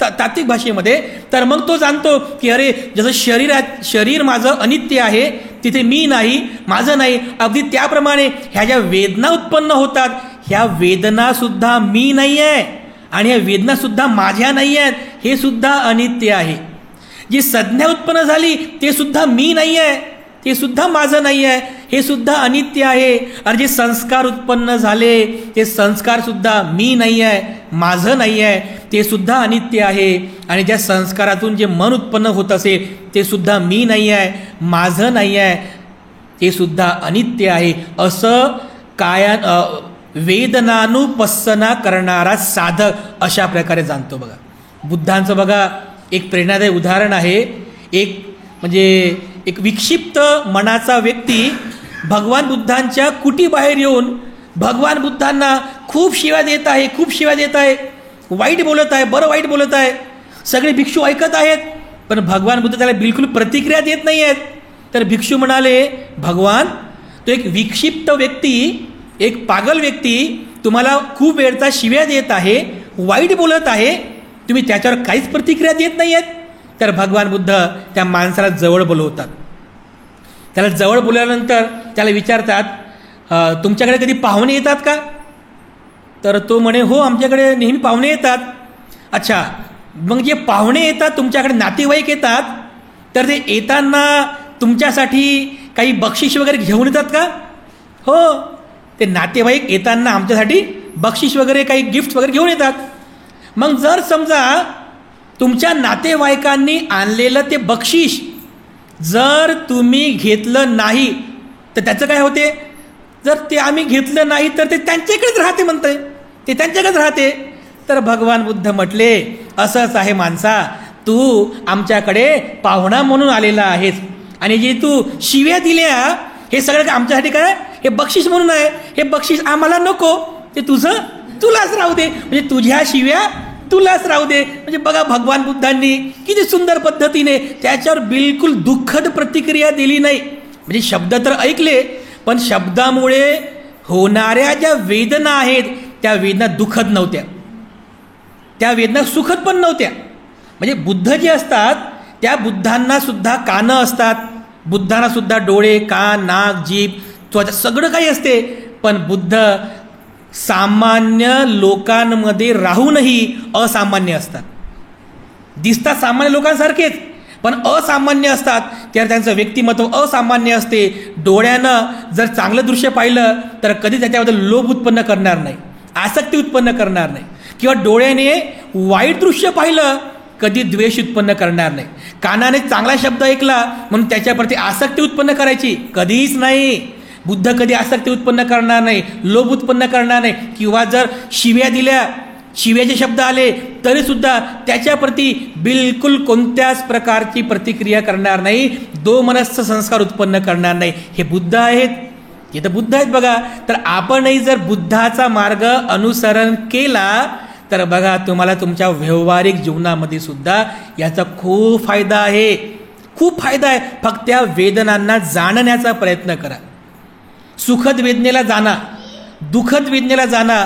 तात्विक भाषेमध्ये. तर मग तो जाणतो की अरे जसं शरीर माझं अनित्य आहे, तिथे मी नाही, माझं नाही, अगदी त्याप्रमाणे ह्या ज्या वेदना उत्पन्न होतात ह्या वेदना सुद्धा मी नाही आहे आणि ह्या वेदना सुद्धा माझ्या नाही आहेत, हे सुद्धा अनित्य आहे. जी संज्ञा उत्पन्न झाली ते सुद्धा मी नाही आहे, ते सुद्धा माझं नाही आहे, हे सुद्धा अनित्य आहे. आणि जे संस्कार उत्पन्न झाले ते संस्कार सुद्धा मी नाही आहे, माझं नाही आहे, ते सुद्धा अनित्य आहे. आणि ज्या संस्कारातून जे मन उत्पन्न होत असेल ते सुद्धा मी नाही आहे, माझं नाही आहे, ते सुद्धा अनित्य आहे. असं वेदनानुपස්සना करणारा साधक अशा प्रकारे जाणतो बघा. बुद्धांचं बघा एक प्रेरणादायी उदाहरण आहे. एक विक्षिप्त मनाचा व्यक्ती भगवान बुद्धांच्या कुटीबाहेर येऊन भगवान बुद्धांना खूप शिव्या देत आहे, खूप शिव्या देत आहे, वाईट बोलत आहे, बरं वाईट बोलत आहे. सगळे भिक्षू ऐकत आहेत, पण भगवान बुद्ध त्याला बिलकुल प्रतिक्रिया देत नाही आहेत. तर भिक्षू म्हणाले, भगवान तो एक विक्षिप्त व्यक्ती, एक पागल व्यक्ती तुम्हाला खूप वेळचा शिव्या देत आहे, वाईट बोलत आहे, तुम्ही त्याच्यावर काहीच प्रतिक्रिया देत नाही आहेत. तर भगवान बुद्ध त्या माणसाला जवळ बोलवतात. त्याला जवळ बोलवल्यानंतर त्याला विचारतात, तुमच्याकडे कधी पाहुणे येतात का? तर तो म्हणे, हो आमच्याकडे नेहमी पाहुणे येतात. अच्छा, मग जे पाहुणे येतात तुमच्याकडे, नातेवाईक येतात, तर ते येताना तुमच्यासाठी काही बक्षीस वगैरे घेऊन येतात का? हो, ते नातेवाईक येताना आमच्यासाठी बक्षीस वगैरे काही गिफ्ट वगैरे घेऊन येतात. मग जर समजा तुमच्या नातेवाईकांनी आणलेलं ते बक्षीस जर तुम्ही घेतलं नाही तर त्याचं काय होते? जर ते आम्ही घेतलं नाही तर ते त्यांच्याकडेच राहते म्हणतंय, ते त्यांच्याकडेच राहते. तर भगवान बुद्ध म्हटले, असंच आहे माणसा, तू आमच्याकडे पाहुणा म्हणून आलेला आहेस आणि जे तू शिव्या दिल्या हे सगळं आमच्यासाठी काय? हे बक्षीस म्हणून आहे. हे बक्षीस आम्हाला नको, ते तुझं तुलाच राहू दे, म्हणजे तुझ्या शिव्या तुलाच राहू दे. म्हणजे बघा भगवान बुद्धांनी किती सुंदर पद्धतीने त्याच्यावर बिलकुल दुःखद प्रतिक्रिया दिली नाही. म्हणजे शब्द तर ऐकले, पण शब्दामुळे होणाऱ्या ज्या वेदना आहेत त्या वेदना दुःखद नव्हत्या, त्या वेदना सुखद पण नव्हत्या. म्हणजे बुद्ध जे असतात त्या बुद्धांना सुद्धा कानं असतात, बुद्धांना सुद्धा डोळे, कान, नाक, जीभ, त्वचा सगळं काही असते. पण बुद्ध सामान्य लोकांमध्ये राहूनही असामान्य असतात. दिसतात सामान्य लोकांसारखेच पण असामान्य असतात. त्यात त्यांचं व्यक्तिमत्व असामान्य असते. डोळ्यानं जर चांगलं दृश्य पाहिलं तर कधी त्याच्याबद्दल लोभ उत्पन्न करणार नाही, आसक्ती उत्पन्न करणार नाही. किंवा डोळ्याने वाईट दृश्य पाहिलं कधी द्वेष उत्पन्न करणार नाही. कानाने चांगला शब्द ऐकला म्हणून त्याच्याप्रती आसक्ती उत्पन्न करायची कधीच नाही. बुद्ध कधी आसक्ती उत्पन्न करणार नाही, लोभ उत्पन्न करणार नाही. किंवा जर शिव्या दिल्या, शिव्याचे शब्द आले तरी सुद्धा त्याच्याप्रती बिलकुल कोणत्याच प्रकारची प्रतिक्रिया करणार नाही, दोमनस्थ संस्कार उत्पन्न करणार नाही. हे बुद्ध आहेत, हे तर बुद्ध आहेत बघा. तर आपणही जर बुद्धाचा मार्ग अनुसरण केला तर बघा तुम्हाला तुमच्या व्यावहारिक जीवनामध्ये सुद्धा याचा खूप फायदा आहे, खूप फायदा आहे. फक्त त्या वेदनांना जाणण्याचा प्रयत्न करा. सुखद वेदनेला जाणा, दुःखद वेदनेला जाणा,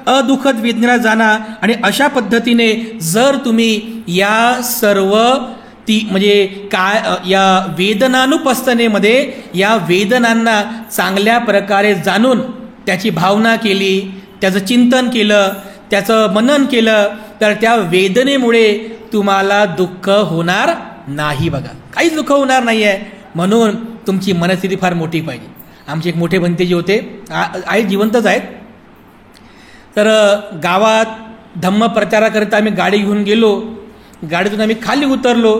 अदुःखद वेदनेला जाणा. आणि अशा पद्धतीने जर तुम्ही या सर्व म्हणजे काय या वेदनानुपस्थनेमध्ये या वेदनांना चांगल्या प्रकारे जाणून त्याची भावना केली, त्याचं चिंतन केलं, त्याचं मनन केलं तर त्या वेदनेमुळे तुम्हाला दुःख होणार नाही. बघा काहीच दुःख होणार नाही आहे. म्हणून तुमची मनस्थिती फार मोठी पाहिजे. आमचे एक मोठे भंतेजी होते, आहेत जिवंतच आहेत. तर गावात धम्म प्रचाराकरिता आम्ही गाडी घेऊन गेलो. गाडीतून आम्ही खाली उतरलो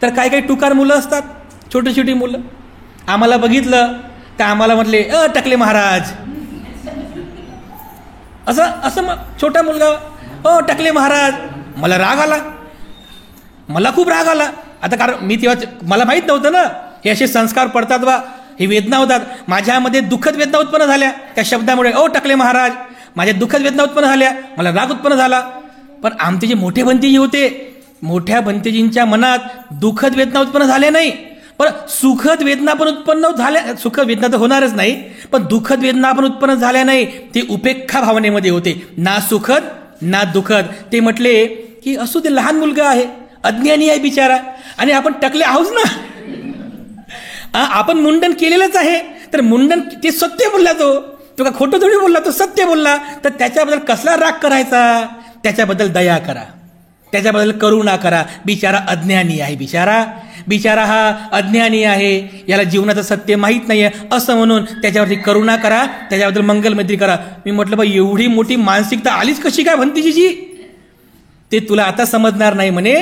तर काही काही टुकार मुलं असतात, छोटी छोटी मुलं. आम्हाला बघितलं तर आम्हाला म्हटले टकले महाराज. असं मग छोटा मुलगा टकले महाराज. मला राग आला, मला खूप राग आला. आता कारण मी तेव्हा मला माहीत नव्हतं ना हे असे संस्कार पडतात बा, हे वेदना होतात. माझ्यामध्ये दुःखद वेदना उत्पन्न झाल्या त्या शब्दामुळे. टकले महाराज, माझ्या दुःखद वेदना उत्पन्न झाल्या, मला राग उत्पन्न झाला. पण आमचे जे मोठे भंतेजी होते, मोठ्या भंतेजींच्या मनात दुःखद वेदना उत्पन्न झाल्या नाही, पण सुखद वेदना पण उत्पन्न झाल्या. सुखद वेदना तर होणारच नाही, पण दुःखद वेदना पण उत्पन्न झाल्या नाही. ते उपेक्षा भावनेमध्ये होते, ना सुखद ना दुःखद. ते म्हटले की असू ते, लहान मुलगा आहे, अज्ञानी आहे बिचारा, आणि आपण टकले आहोत ना, आपण मुंडन केलेलंच आहे. तर मुंडन ते सत्य बोलला, तो का खोटं थोडी बोलला, तो सत्य बोलला. तर त्याच्याबद्दल कसला राग करायचा? त्याच्याबद्दल दया करा, त्याच्याबद्दल करुणा करा. बिचारा अज्ञानी आहे, बिचारा हा अज्ञानी आहे, याला जीवनाचं सत्य माहीत नाही आहे असं म्हणून त्याच्यावरती करुणा करा, त्याच्याबद्दल मंगलमैत्री करा. मी म्हटलं बा एवढी मोठी मानसिकता आलीच कशी काय भंतीजीची? ते तुला आता समजणार नाही म्हणे,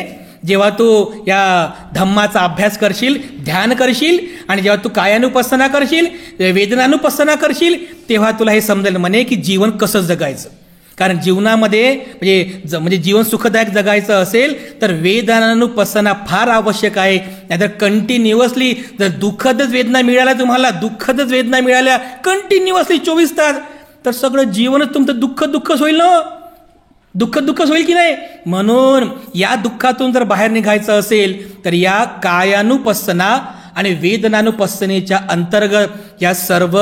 जेव्हा तू या धम्माचा अभ्यास करशील, ध्यान करशील, आणि जेव्हा तू कायानुपස්සना करशील, वेदनानुपස්සना करशील, तेव्हा तुला हे समजेल म्हणे की जीवन कसं जगायचं. कारण जीवनामध्ये म्हणजे जीवन सुखदायक जगायचं असेल तर वेदनानुपස්සना फार आवश्यक आहे. नाहीतर कंटिन्युअसली जर दुःखदच वेदना मिळाल्या, तुम्हाला दुःखदच वेदना मिळाल्या कंटिन्युअसली 24 तास, तर सगळं जीवनच तुमचं दुःखच होईल ना, दुःखच होईल की नाही. म्हणून या दुःखातून जर बाहेर निघायचं असेल तर या कायानुपස්සना आणि वेदनानुपස්සनेच्या अंतर्गत या सर्व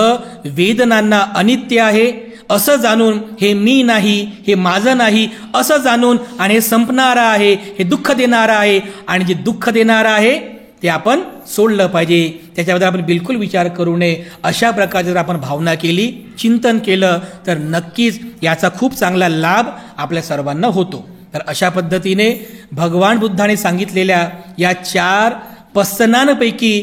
वेदनांना अनित्य आहे असं जाणून, हे मी नाही, हे माझं नाही असं जाणून, आणि हे संपणारं आहे, हे दुःख देणारं आहे, आणि जे दुःख देणारं आहे ते आपण सोडलं पाहिजे. त्याच्याबद्दल आपण बिलकुल विचार करू नये. अशा प्रकारे जर आपण भावना केली, चिंतन केलं तर नक्कीच याचा खूप चांगला लाभ आपल्या सर्वांना होतो. तर अशा पद्धतीने भगवान बुद्धाने सांगितलेल्या या 4 पස්සनांपैकी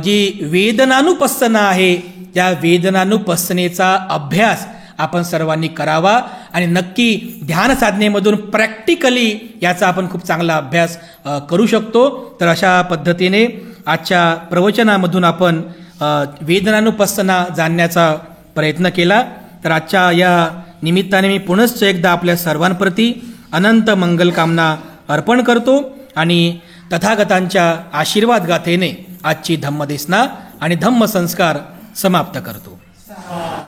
जी वेदनानुपස්සना आहे, त्या वेदनानुपස්සनेचा अभ्यास आपण सर्वांनी करावा, आणि नक्की ध्यान साधनेमधून प्रॅक्टिकली याचा आपण खूप चांगला अभ्यास करू शकतो. तर अशा पद्धतीने आजच्या प्रवचनामधून आपण वेदनानुपස්සना जाणण्याचा प्रयत्न केला. तर आजच्या या निमित्ताने मी पुनश्च एकदा आपल्या सर्वांप्रती अनंत मंगलकामना अर्पण करतो, आणि तथागतांच्या आशीर्वाद गाथेने आजची धम्मदेसना आणि धम्मसंस्कार समाप्त करतो.